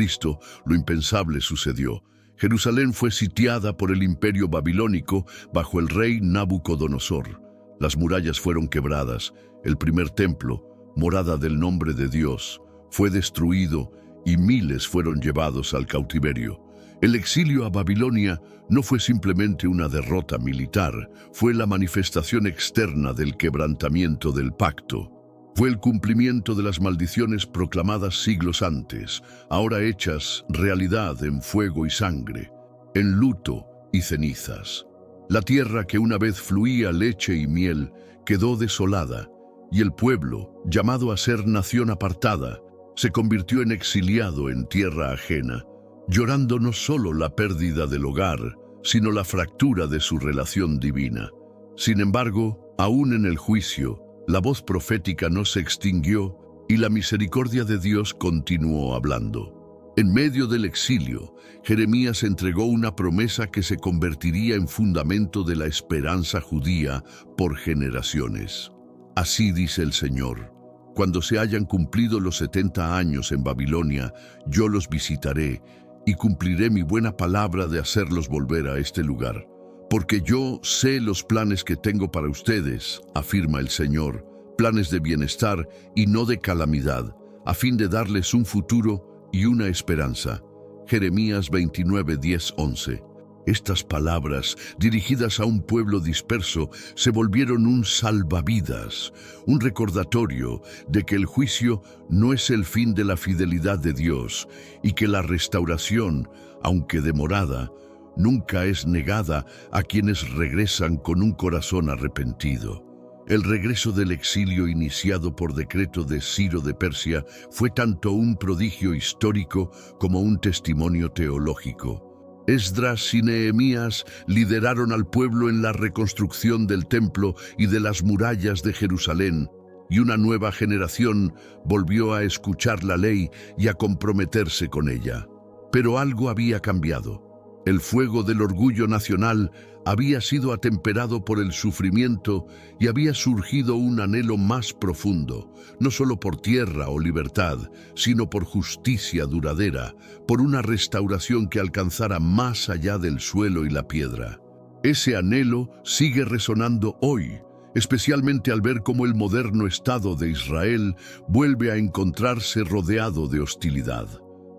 lo impensable sucedió. Jerusalén fue sitiada por el imperio babilónico bajo el rey Nabucodonosor. Las murallas fueron quebradas, el primer templo, morada del nombre de Dios, fue destruido y miles fueron llevados al cautiverio. El exilio a Babilonia no fue simplemente una derrota militar, fue la manifestación externa del quebrantamiento del pacto. Fue el cumplimiento de las maldiciones proclamadas siglos antes, ahora hechas realidad en fuego y sangre, en luto y cenizas. La tierra que una vez fluía leche y miel quedó desolada, y el pueblo, llamado a ser nación apartada, se convirtió en exiliado en tierra ajena, llorando no solo la pérdida del hogar, sino la fractura de su relación divina. Sin embargo, aún en el juicio, la voz profética no se extinguió y la misericordia de Dios continuó hablando. En medio del exilio, Jeremías entregó una promesa que se convertiría en fundamento de la esperanza judía por generaciones. Así dice el Señor: cuando se hayan cumplido los 70 años en Babilonia, yo los visitaré y cumpliré mi buena palabra de hacerlos volver a este lugar. Porque yo sé los planes que tengo para ustedes, afirma el Señor, planes de bienestar y no de calamidad, a fin de darles un futuro y una esperanza. Jeremías 29, 10, 11. Estas palabras, dirigidas a un pueblo disperso, se volvieron un salvavidas, un recordatorio de que el juicio no es el fin de la fidelidad de Dios y que la restauración, aunque demorada, nunca es negada a quienes regresan con un corazón arrepentido. El regreso del exilio iniciado por decreto de Ciro de Persia fue tanto un prodigio histórico como un testimonio teológico. Esdras y Nehemías lideraron al pueblo en la reconstrucción del templo y de las murallas de Jerusalén, y una nueva generación volvió a escuchar la ley y a comprometerse con ella. Pero algo había cambiado. El fuego del orgullo nacional había sido atemperado por el sufrimiento y había surgido un anhelo más profundo, no solo por tierra o libertad, sino por justicia duradera, por una restauración que alcanzara más allá del suelo y la piedra. Ese anhelo sigue resonando hoy, especialmente al ver cómo el moderno Estado de Israel vuelve a encontrarse rodeado de hostilidad.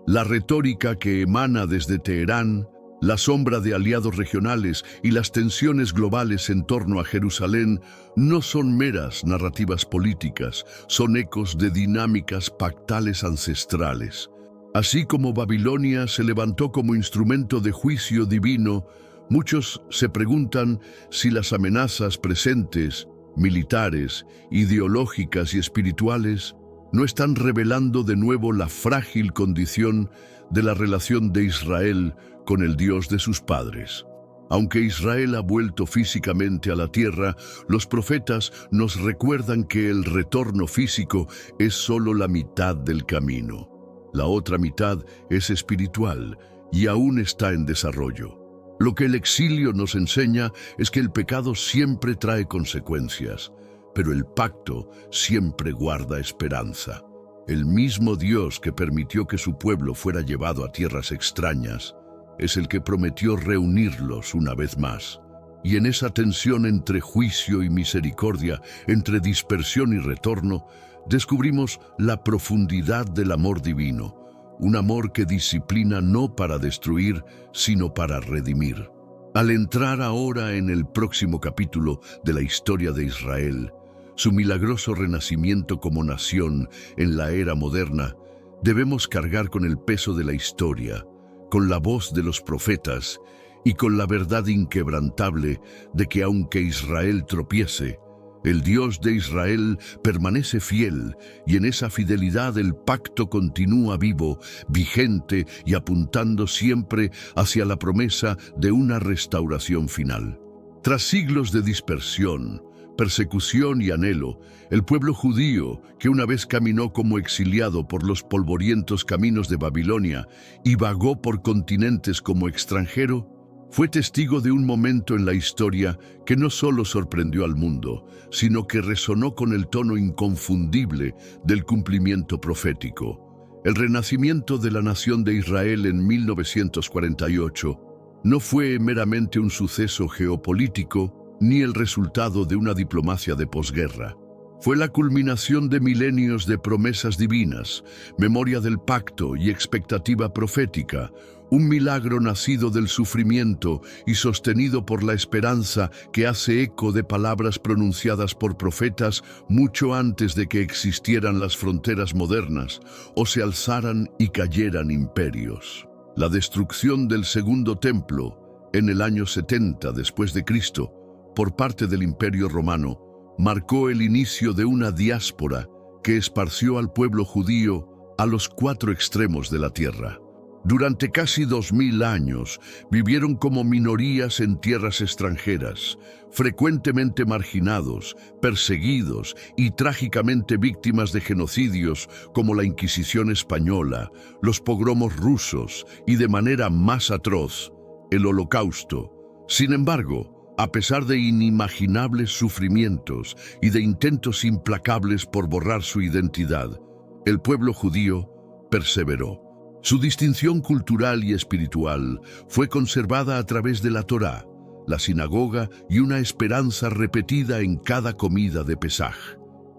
La retórica que emana desde Teherán, la sombra de aliados regionales y las tensiones globales en torno a Jerusalén no son meras narrativas políticas, son ecos de dinámicas pactales ancestrales. Así como Babilonia se levantó como instrumento de juicio divino, muchos se preguntan si las amenazas presentes, militares, ideológicas y espirituales, no están revelando de nuevo la frágil condición de la relación de Israel con el Dios de sus padres. Aunque Israel ha vuelto físicamente a la tierra, los profetas nos recuerdan que el retorno físico es solo la mitad del camino. La otra mitad es espiritual y aún está en desarrollo. Lo que el exilio nos enseña es que el pecado siempre trae consecuencias, pero el pacto siempre guarda esperanza. El mismo Dios que permitió que su pueblo fuera llevado a tierras extrañas es el que prometió reunirlos una vez más. Y en esa tensión entre juicio y misericordia, entre dispersión y retorno, descubrimos la profundidad del amor divino, un amor que disciplina no para destruir, sino para redimir. Al entrar ahora en el próximo capítulo de la historia de Israel, su milagroso renacimiento como nación en la era moderna, debemos cargar con el peso de la historia, con la voz de los profetas y con la verdad inquebrantable de que aunque Israel tropiece, el Dios de Israel permanece fiel y en esa fidelidad el pacto continúa vivo, vigente y apuntando siempre hacia la promesa de una restauración final. Tras siglos de dispersión, persecución y anhelo, el pueblo judío, que una vez caminó como exiliado por los polvorientos caminos de Babilonia y vagó por continentes como extranjero, fue testigo de un momento en la historia que no solo sorprendió al mundo, sino que resonó con el tono inconfundible del cumplimiento profético. El renacimiento de la nación de Israel en 1948 no fue meramente un suceso geopolítico ni el resultado de una diplomacia de posguerra. Fue la culminación de milenios de promesas divinas, memoria del pacto y expectativa profética, un milagro nacido del sufrimiento y sostenido por la esperanza que hace eco de palabras pronunciadas por profetas mucho antes de que existieran las fronteras modernas o se alzaran y cayeran imperios. La destrucción del Segundo Templo, en el año 70 después de Cristo, por parte del Imperio Romano, marcó el inicio de una diáspora que esparció al pueblo judío a los 4 extremos de la tierra. Durante casi 2000 años vivieron como minorías en tierras extranjeras, frecuentemente marginados, perseguidos y trágicamente víctimas de genocidios como la Inquisición española, los pogromos rusos y, de manera más atroz, el Holocausto. Sin embargo, a pesar de inimaginables sufrimientos y de intentos implacables por borrar su identidad, el pueblo judío perseveró. Su distinción cultural y espiritual fue conservada a través de la Torá, la sinagoga y una esperanza repetida en cada comida de Pesaj,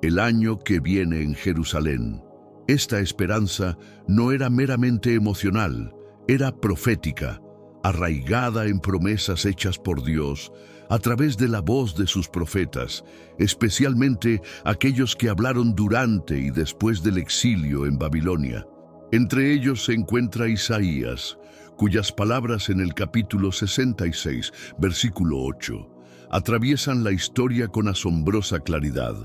el año que viene en Jerusalén. Esta esperanza no era meramente emocional, era profética, arraigada en promesas hechas por Dios a través de la voz de sus profetas, especialmente aquellos que hablaron durante y después del exilio en Babilonia. Entre ellos se encuentra Isaías, cuyas palabras en el capítulo 66, versículo 8, atraviesan la historia con asombrosa claridad.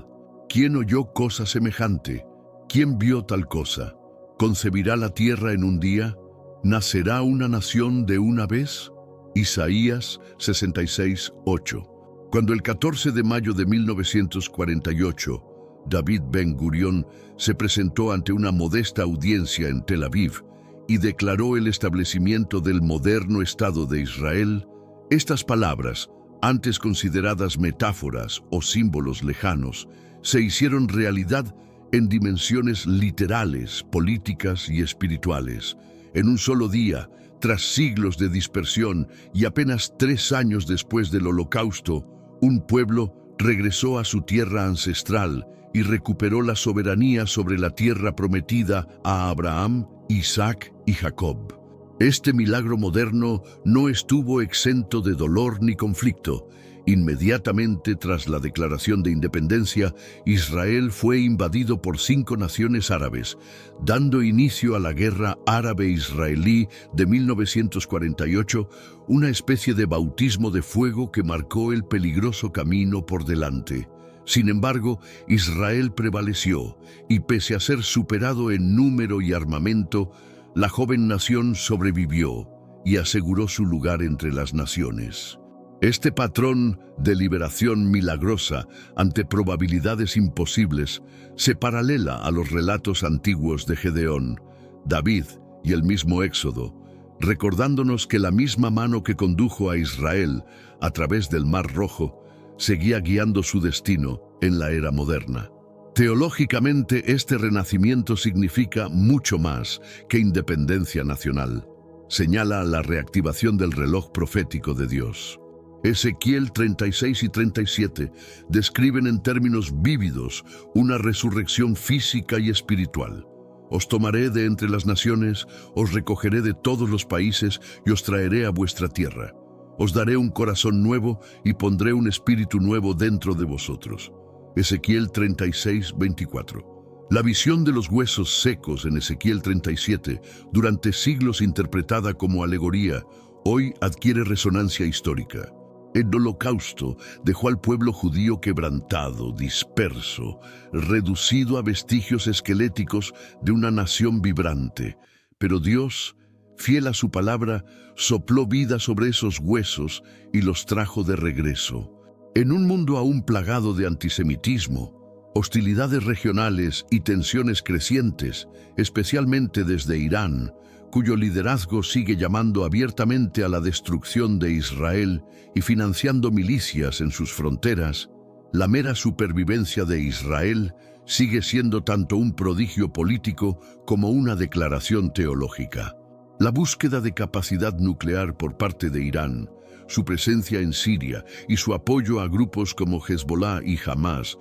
¿Quién oyó cosa semejante? ¿Quién vio tal cosa? ¿Concebirá la tierra en un día? ¿Nacerá una nación de una vez? Isaías 66, 8. Cuando el 14 de mayo de 1948, David Ben Gurión se presentó ante una modesta audiencia en Tel Aviv y declaró el establecimiento del moderno Estado de Israel, estas palabras, antes consideradas metáforas o símbolos lejanos, se hicieron realidad en dimensiones literales, políticas y espirituales. En un solo día, tras siglos de dispersión y apenas 3 años después del Holocausto, un pueblo regresó a su tierra ancestral y recuperó la soberanía sobre la tierra prometida a Abraham, Isaac y Jacob. Este milagro moderno no estuvo exento de dolor ni conflicto. Inmediatamente tras la declaración de independencia, Israel fue invadido por 5 naciones árabes, dando inicio a la Guerra Árabe-Israelí de 1948, una especie de bautismo de fuego que marcó el peligroso camino por delante. Sin embargo, Israel prevaleció, y pese a ser superado en número y armamento, la joven nación sobrevivió y aseguró su lugar entre las naciones. Este patrón de liberación milagrosa ante probabilidades imposibles se paralela a los relatos antiguos de Gedeón, David y el mismo Éxodo, recordándonos que la misma mano que condujo a Israel a través del Mar Rojo seguía guiando su destino en la era moderna. Teológicamente, este renacimiento significa mucho más que independencia nacional. Señala la reactivación del reloj profético de Dios. Ezequiel 36 y 37 describen en términos vívidos una resurrección física y espiritual. Os tomaré de entre las naciones, os recogeré de todos los países y os traeré a vuestra tierra. Os daré un corazón nuevo y pondré un espíritu nuevo dentro de vosotros. Ezequiel 36, 24. La visión de los huesos secos en Ezequiel 37, durante siglos interpretada como alegoría, hoy adquiere resonancia histórica. El Holocausto dejó al pueblo judío quebrantado, disperso, reducido a vestigios esqueléticos de una nación vibrante. Pero Dios, fiel a su palabra, sopló vida sobre esos huesos y los trajo de regreso. En un mundo aún plagado de antisemitismo, hostilidades regionales y tensiones crecientes, especialmente desde Irán, cuyo liderazgo sigue llamando abiertamente a la destrucción de Israel y financiando milicias en sus fronteras, la mera supervivencia de Israel sigue siendo tanto un prodigio político como una declaración teológica. La búsqueda de capacidad nuclear por parte de Irán, su presencia en Siria y su apoyo a grupos como Hezbollah y Hamás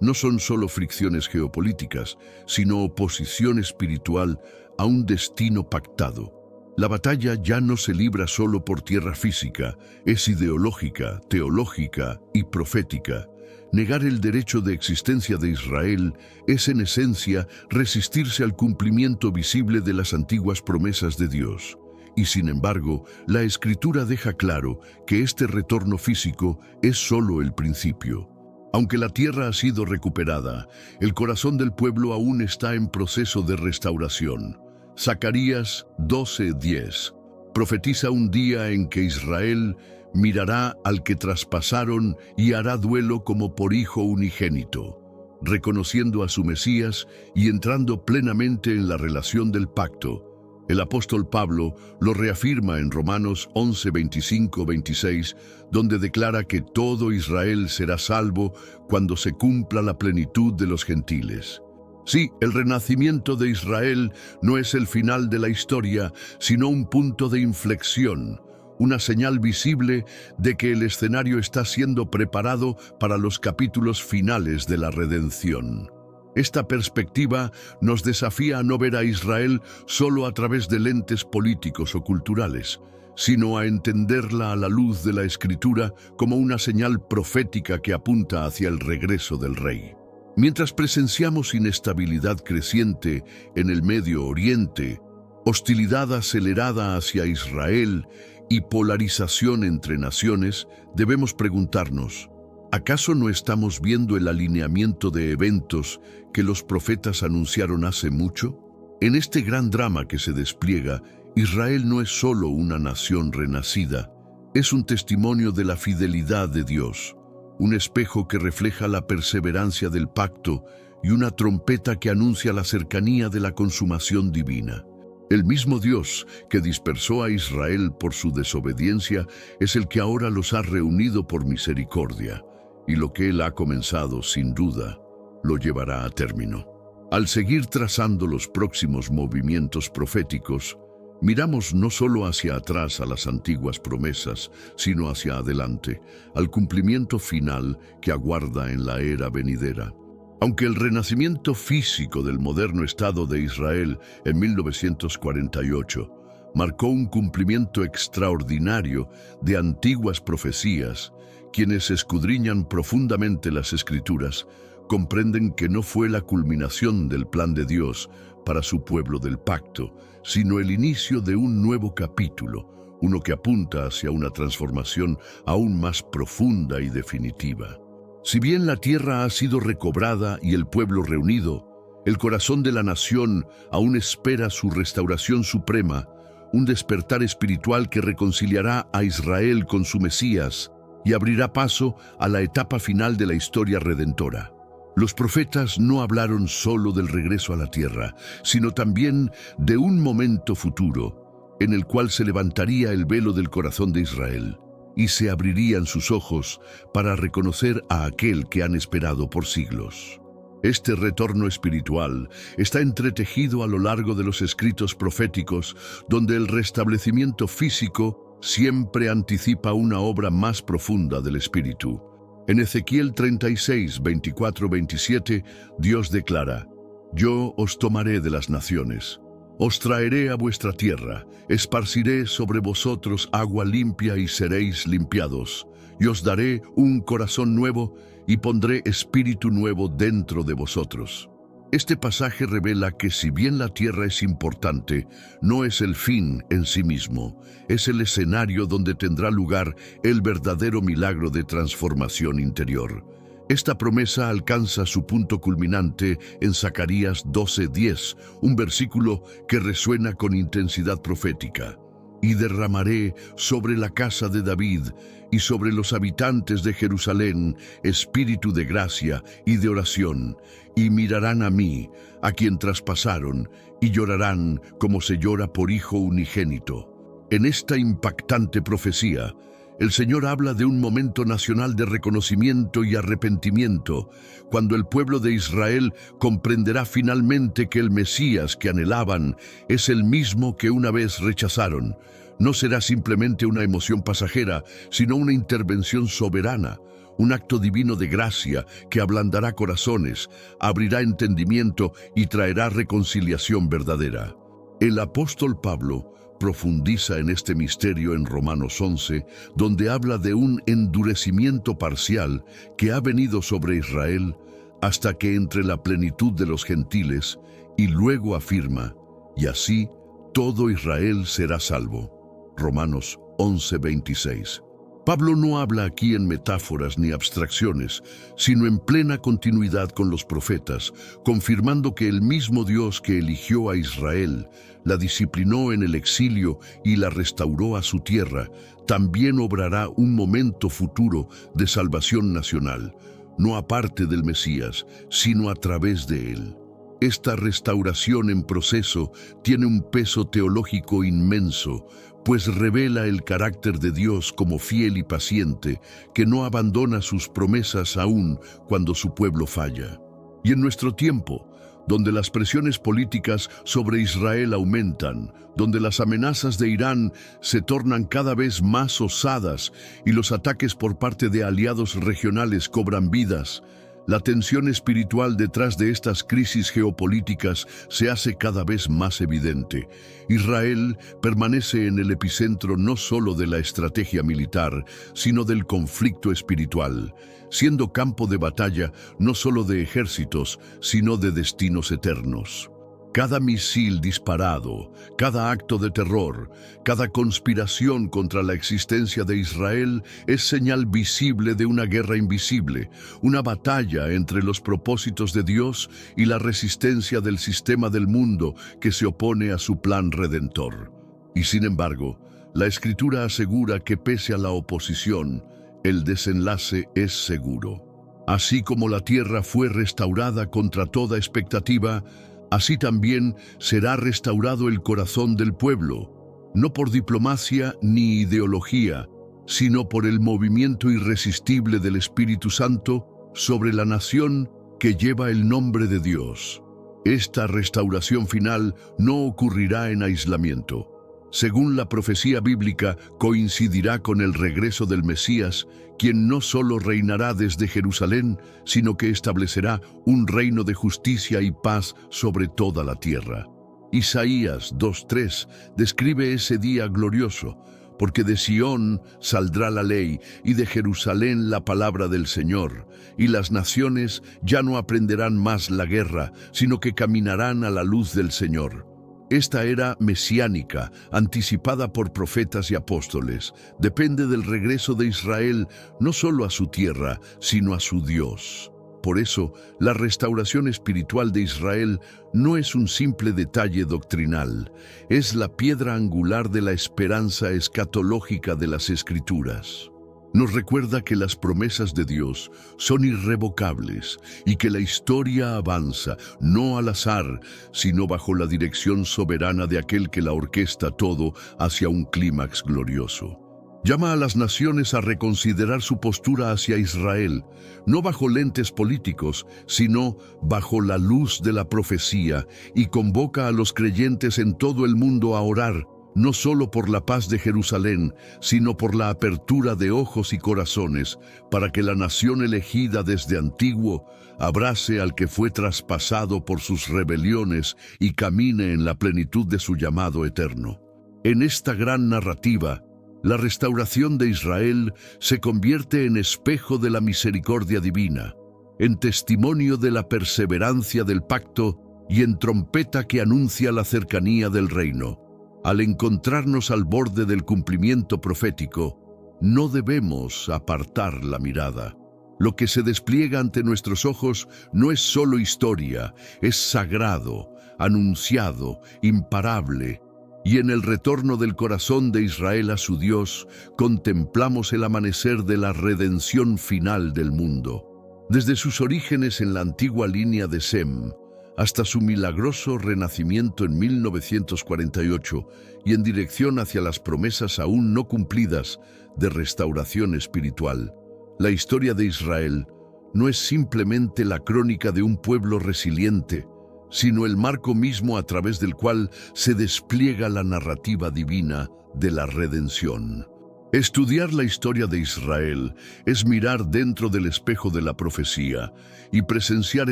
no son solo fricciones geopolíticas, sino oposición espiritual a un destino pactado. La batalla ya no se libra solo por tierra física, es ideológica, teológica y profética. Negar el derecho de existencia de Israel es en esencia resistirse al cumplimiento visible de las antiguas promesas de Dios. Y sin embargo, la Escritura deja claro que este retorno físico es solo el principio. Aunque la tierra ha sido recuperada, el corazón del pueblo aún está en proceso de restauración. Zacarías 12:10 profetiza un día en que Israel mirará al que traspasaron y hará duelo como por hijo unigénito, reconociendo a su Mesías y entrando plenamente en la relación del pacto. El apóstol Pablo lo reafirma en Romanos 11, 25, 26, donde declara que todo Israel será salvo cuando se cumpla la plenitud de los gentiles. Sí, el renacimiento de Israel no es el final de la historia, sino un punto de inflexión, una señal visible de que el escenario está siendo preparado para los capítulos finales de la redención. Esta perspectiva nos desafía a no ver a Israel solo a través de lentes políticos o culturales, sino a entenderla a la luz de la Escritura como una señal profética que apunta hacia el regreso del Rey. Mientras presenciamos inestabilidad creciente en el Medio Oriente, hostilidad acelerada hacia Israel y polarización entre naciones, debemos preguntarnos, ¿acaso no estamos viendo el alineamiento de eventos que los profetas anunciaron hace mucho? En este gran drama que se despliega, Israel no es solo una nación renacida, es un testimonio de la fidelidad de Dios, un espejo que refleja la perseverancia del pacto y una trompeta que anuncia la cercanía de la consumación divina. El mismo Dios que dispersó a Israel por su desobediencia es el que ahora los ha reunido por misericordia, y lo que Él ha comenzado, sin duda, lo llevará a término. Al seguir trazando los próximos movimientos proféticos, miramos no solo hacia atrás a las antiguas promesas, sino hacia adelante, al cumplimiento final que aguarda en la era venidera. Aunque el renacimiento físico del moderno Estado de Israel en 1948 marcó un cumplimiento extraordinario de antiguas profecías, quienes escudriñan profundamente las Escrituras comprenden que no fue la culminación del plan de Dios para su pueblo del pacto, sino el inicio de un nuevo capítulo, uno que apunta hacia una transformación aún más profunda y definitiva. Si bien la tierra ha sido recobrada y el pueblo reunido, el corazón de la nación aún espera su restauración suprema, un despertar espiritual que reconciliará a Israel con su Mesías y abrirá paso a la etapa final de la historia redentora. Los profetas no hablaron solo del regreso a la tierra, sino también de un momento futuro en el cual se levantaría el velo del corazón de Israel y se abrirían sus ojos para reconocer a aquel que han esperado por siglos. Este retorno espiritual está entretejido a lo largo de los escritos proféticos, donde el restablecimiento físico siempre anticipa una obra más profunda del Espíritu. En Ezequiel 36, 24-27, Dios declara: «Yo os tomaré de las naciones, os traeré a vuestra tierra, esparciré sobre vosotros agua limpia y seréis limpiados, y os daré un corazón nuevo y pondré espíritu nuevo dentro de vosotros». Este pasaje revela que si bien la tierra es importante, no es el fin en sí mismo, es el escenario donde tendrá lugar el verdadero milagro de transformación interior. Esta promesa alcanza su punto culminante en Zacarías 12:10, un versículo que resuena con intensidad profética. «Y derramaré sobre la casa de David y sobre los habitantes de Jerusalén espíritu de gracia y de oración, y mirarán a mí, a quien traspasaron, y llorarán como se llora por hijo unigénito». En esta impactante profecía, el Señor habla de un momento nacional de reconocimiento y arrepentimiento, cuando el pueblo de Israel comprenderá finalmente que el Mesías que anhelaban es el mismo que una vez rechazaron. No será simplemente una emoción pasajera, sino una intervención soberana, un acto divino de gracia que ablandará corazones, abrirá entendimiento y traerá reconciliación verdadera. El apóstol Pablo profundiza en este misterio en Romanos 11, donde habla de un endurecimiento parcial que ha venido sobre Israel hasta que entre la plenitud de los gentiles, y luego afirma: «Y así todo Israel será salvo». Romanos 11:26. Pablo no habla aquí en metáforas ni abstracciones, sino en plena continuidad con los profetas, confirmando que el mismo Dios que eligió a Israel, la disciplinó en el exilio y la restauró a su tierra, también obrará un momento futuro de salvación nacional, no aparte del Mesías, sino a través de él. Esta restauración en proceso tiene un peso teológico inmenso, pues revela el carácter de Dios como fiel y paciente, que no abandona sus promesas aún cuando su pueblo falla. Y en nuestro tiempo, donde las presiones políticas sobre Israel aumentan, donde las amenazas de Irán se tornan cada vez más osadas y los ataques por parte de aliados regionales cobran vidas, la tensión espiritual detrás de estas crisis geopolíticas se hace cada vez más evidente. Israel permanece en el epicentro no solo de la estrategia militar, sino del conflicto espiritual, siendo campo de batalla no solo de ejércitos, sino de destinos eternos. Cada misil disparado, cada acto de terror, cada conspiración contra la existencia de Israel es señal visible de una guerra invisible, una batalla entre los propósitos de Dios y la resistencia del sistema del mundo que se opone a su plan redentor. Y sin embargo, la Escritura asegura que pese a la oposición, el desenlace es seguro. Así como la tierra fue restaurada contra toda expectativa, Así también será restaurado el corazón del pueblo, no por diplomacia ni ideología, sino por el movimiento irresistible del Espíritu Santo sobre la nación que lleva el nombre de Dios. Esta restauración final no ocurrirá en aislamiento. Según la profecía bíblica, coincidirá con el regreso del Mesías, quien no solo reinará desde Jerusalén, sino que establecerá un reino de justicia y paz sobre toda la tierra. Isaías 2:3 describe ese día glorioso, porque de Sión saldrá la ley y de Jerusalén la palabra del Señor, y las naciones ya no aprenderán más la guerra, sino que caminarán a la luz del Señor. Esta era mesiánica, anticipada por profetas y apóstoles, depende del regreso de Israel no solo a su tierra, sino a su Dios. Por eso, la restauración espiritual de Israel no es un simple detalle doctrinal, es la piedra angular de la esperanza escatológica de las Escrituras. Nos recuerda que las promesas de Dios son irrevocables y que la historia avanza, no al azar, sino bajo la dirección soberana de aquel que la orquesta todo hacia un clímax glorioso. Llama a las naciones a reconsiderar su postura hacia Israel, no bajo lentes políticos, sino bajo la luz de la profecía, y convoca a los creyentes en todo el mundo a orar, no solo por la paz de Jerusalén, sino por la apertura de ojos y corazones, para que la nación elegida desde antiguo abrace al que fue traspasado por sus rebeliones y camine en la plenitud de su llamado eterno. En esta gran narrativa, la restauración de Israel se convierte en espejo de la misericordia divina, en testimonio de la perseverancia del pacto y en trompeta que anuncia la cercanía del reino. Al encontrarnos al borde del cumplimiento profético, no debemos apartar la mirada. Lo que se despliega ante nuestros ojos no es solo historia, es sagrado, anunciado, imparable. Y en el retorno del corazón de Israel a su Dios, contemplamos el amanecer de la redención final del mundo. Desde sus orígenes en la antigua línea de Sem, hasta su milagroso renacimiento en 1948 y en dirección hacia las promesas aún no cumplidas de restauración espiritual. La historia de Israel no es simplemente la crónica de un pueblo resiliente, sino el marco mismo a través del cual se despliega la narrativa divina de la redención. Estudiar la historia de Israel es mirar dentro del espejo de la profecía y presenciar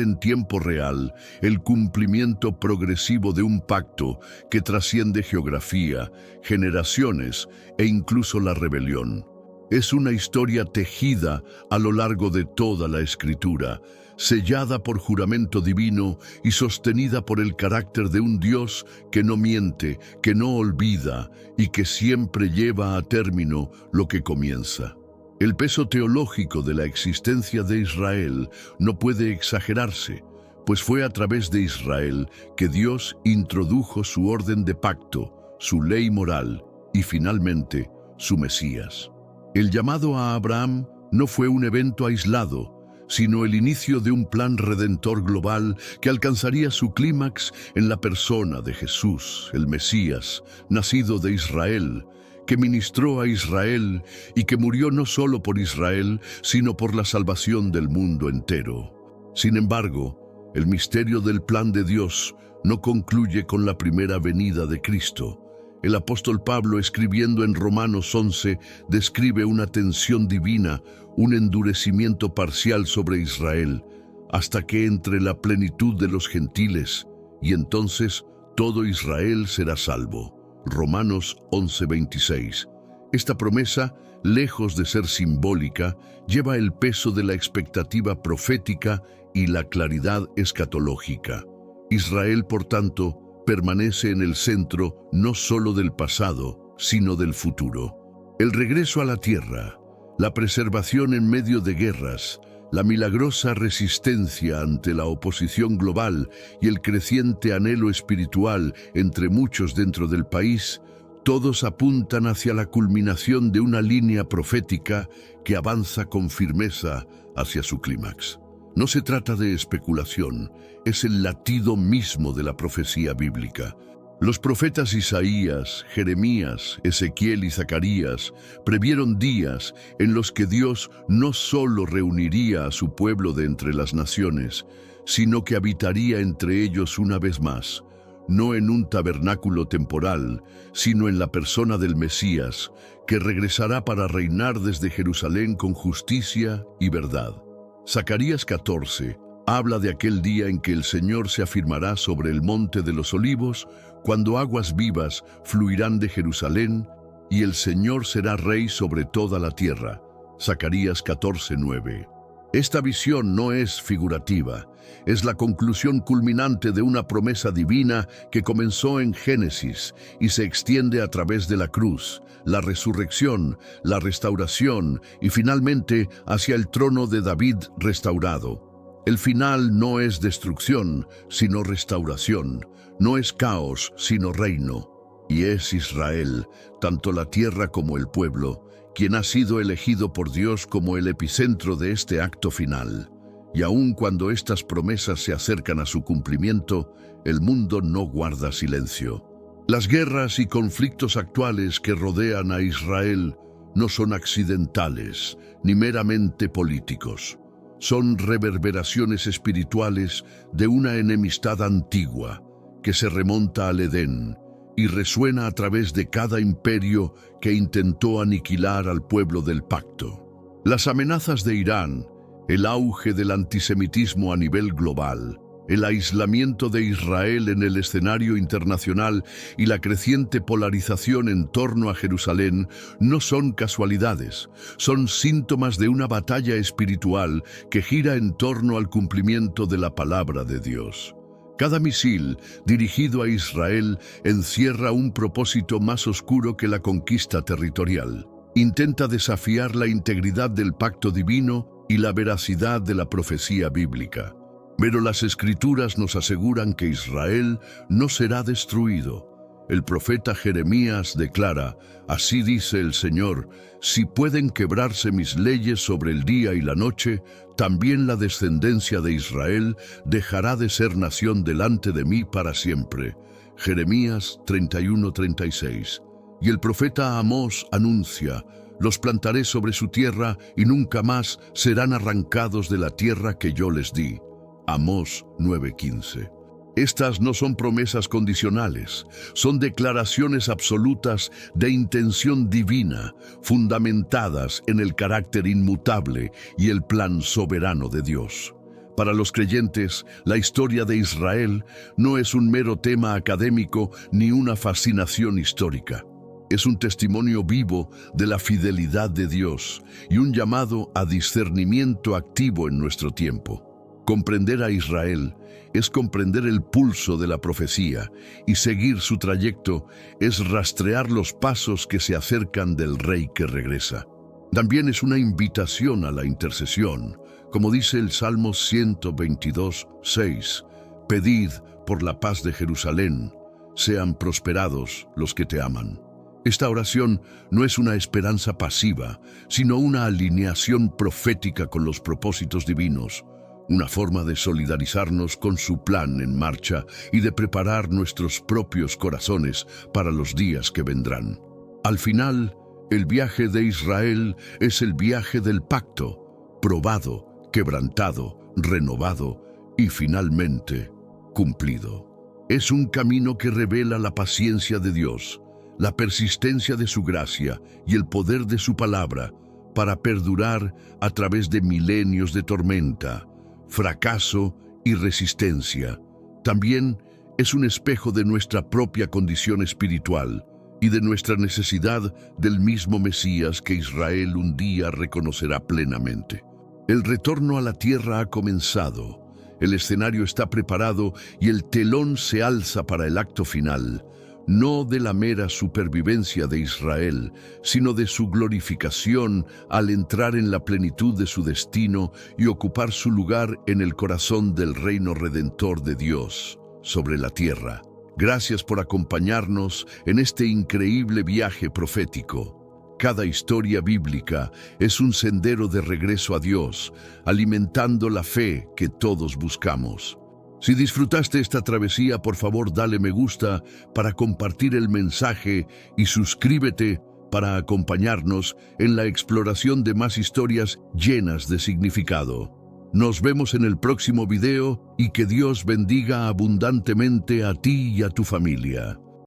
en tiempo real el cumplimiento progresivo de un pacto que trasciende geografía, generaciones e incluso la rebelión. Es una historia tejida a lo largo de toda la Escritura, sellada por juramento divino y sostenida por el carácter de un Dios que no miente, que no olvida y que siempre lleva a término lo que comienza. El peso teológico de la existencia de Israel no puede exagerarse, pues fue a través de Israel que Dios introdujo su orden de pacto, su ley moral y finalmente su Mesías. El llamado a Abraham no fue un evento aislado, sino el inicio de un plan redentor global que alcanzaría su clímax en la persona de Jesús, el Mesías, nacido de Israel, que ministró a Israel y que murió no solo por Israel, sino por la salvación del mundo entero. Sin embargo, el misterio del plan de Dios no concluye con la primera venida de Cristo. El apóstol Pablo, escribiendo en Romanos 11, describe una tensión divina, un endurecimiento parcial sobre Israel, hasta que entre la plenitud de los gentiles, y entonces todo Israel será salvo. Romanos 11:26. Esta promesa, lejos de ser simbólica, lleva el peso de la expectativa profética y la claridad escatológica. Israel, por tanto, permanece en el centro no solo del pasado, sino del futuro. El regreso a la tierra, la preservación en medio de guerras, la milagrosa resistencia ante la oposición global y el creciente anhelo espiritual entre muchos dentro del país, todos apuntan hacia la culminación de una línea profética que avanza con firmeza hacia su clímax. No se trata de especulación, es el latido mismo de la profecía bíblica. Los profetas Isaías, Jeremías, Ezequiel y Zacarías previeron días en los que Dios no solo reuniría a su pueblo de entre las naciones, sino que habitaría entre ellos una vez más, no en un tabernáculo temporal, sino en la persona del Mesías, que regresará para reinar desde Jerusalén con justicia y verdad. Zacarías 14 habla de aquel día en que el Señor se afirmará sobre el monte de los olivos, cuando aguas vivas fluirán de Jerusalén, y el Señor será rey sobre toda la tierra. Zacarías 14:9. Esta visión no es figurativa, es la conclusión culminante de una promesa divina que comenzó en Génesis y se extiende a través de la cruz, la resurrección, la restauración y finalmente hacia el trono de David restaurado. El final no es destrucción, sino restauración, no es caos, sino reino. Y es Israel, tanto la tierra como el pueblo, quien ha sido elegido por Dios como el epicentro de este acto final. Y aun cuando estas promesas se acercan a su cumplimiento, el mundo no guarda silencio. Las guerras y conflictos actuales que rodean a Israel no son accidentales, ni meramente políticos. Son reverberaciones espirituales de una enemistad antigua que se remonta al Edén y resuena a través de cada imperio que intentó aniquilar al pueblo del pacto. Las amenazas de Irán, el auge del antisemitismo a nivel global, el aislamiento de Israel en el escenario internacional y la creciente polarización en torno a Jerusalén no son casualidades, son síntomas de una batalla espiritual que gira en torno al cumplimiento de la palabra de Dios. Cada misil dirigido a Israel encierra un propósito más oscuro que la conquista territorial. Intenta desafiar la integridad del pacto divino y la veracidad de la profecía bíblica. Pero las Escrituras nos aseguran que Israel no será destruido. El profeta Jeremías declara: «Así dice el Señor, si pueden quebrarse mis leyes sobre el día y la noche, también la descendencia de Israel dejará de ser nación delante de mí para siempre». Jeremías 31:36. Y el profeta Amós anuncia: «Los plantaré sobre su tierra y nunca más serán arrancados de la tierra que yo les di». Amós 9:15. Estas no son promesas condicionales, son declaraciones absolutas de intención divina, fundamentadas en el carácter inmutable y el plan soberano de Dios. Para los creyentes, la historia de Israel no es un mero tema académico ni una fascinación histórica. Es un testimonio vivo de la fidelidad de Dios y un llamado a discernimiento activo en nuestro tiempo. Comprender a Israel es comprender el pulso de la profecía y seguir su trayecto es rastrear los pasos que se acercan del Rey que regresa. También es una invitación a la intercesión, como dice el Salmo 122:6, «Pedid por la paz de Jerusalén, sean prosperados los que te aman». Esta oración no es una esperanza pasiva, sino una alineación profética con los propósitos divinos, una forma de solidarizarnos con su plan en marcha y de preparar nuestros propios corazones para los días que vendrán. Al final, el viaje de Israel es el viaje del pacto, probado, quebrantado, renovado y finalmente cumplido. Es un camino que revela la paciencia de Dios, la persistencia de su gracia y el poder de su palabra para perdurar a través de milenios de tormenta, fracaso y resistencia. También es un espejo de nuestra propia condición espiritual y de nuestra necesidad del mismo Mesías que Israel un día reconocerá plenamente. El retorno a la tierra ha comenzado, el escenario está preparado y el telón se alza para el acto final, no de la mera supervivencia de Israel, sino de su glorificación al entrar en la plenitud de su destino y ocupar su lugar en el corazón del reino redentor de Dios sobre la tierra. Gracias por acompañarnos en este increíble viaje profético. Cada historia bíblica es un sendero de regreso a Dios, alimentando la fe que todos buscamos. Si disfrutaste esta travesía, por favor dale me gusta para compartir el mensaje y suscríbete para acompañarnos en la exploración de más historias llenas de significado. Nos vemos en el próximo video y que Dios bendiga abundantemente a ti y a tu familia.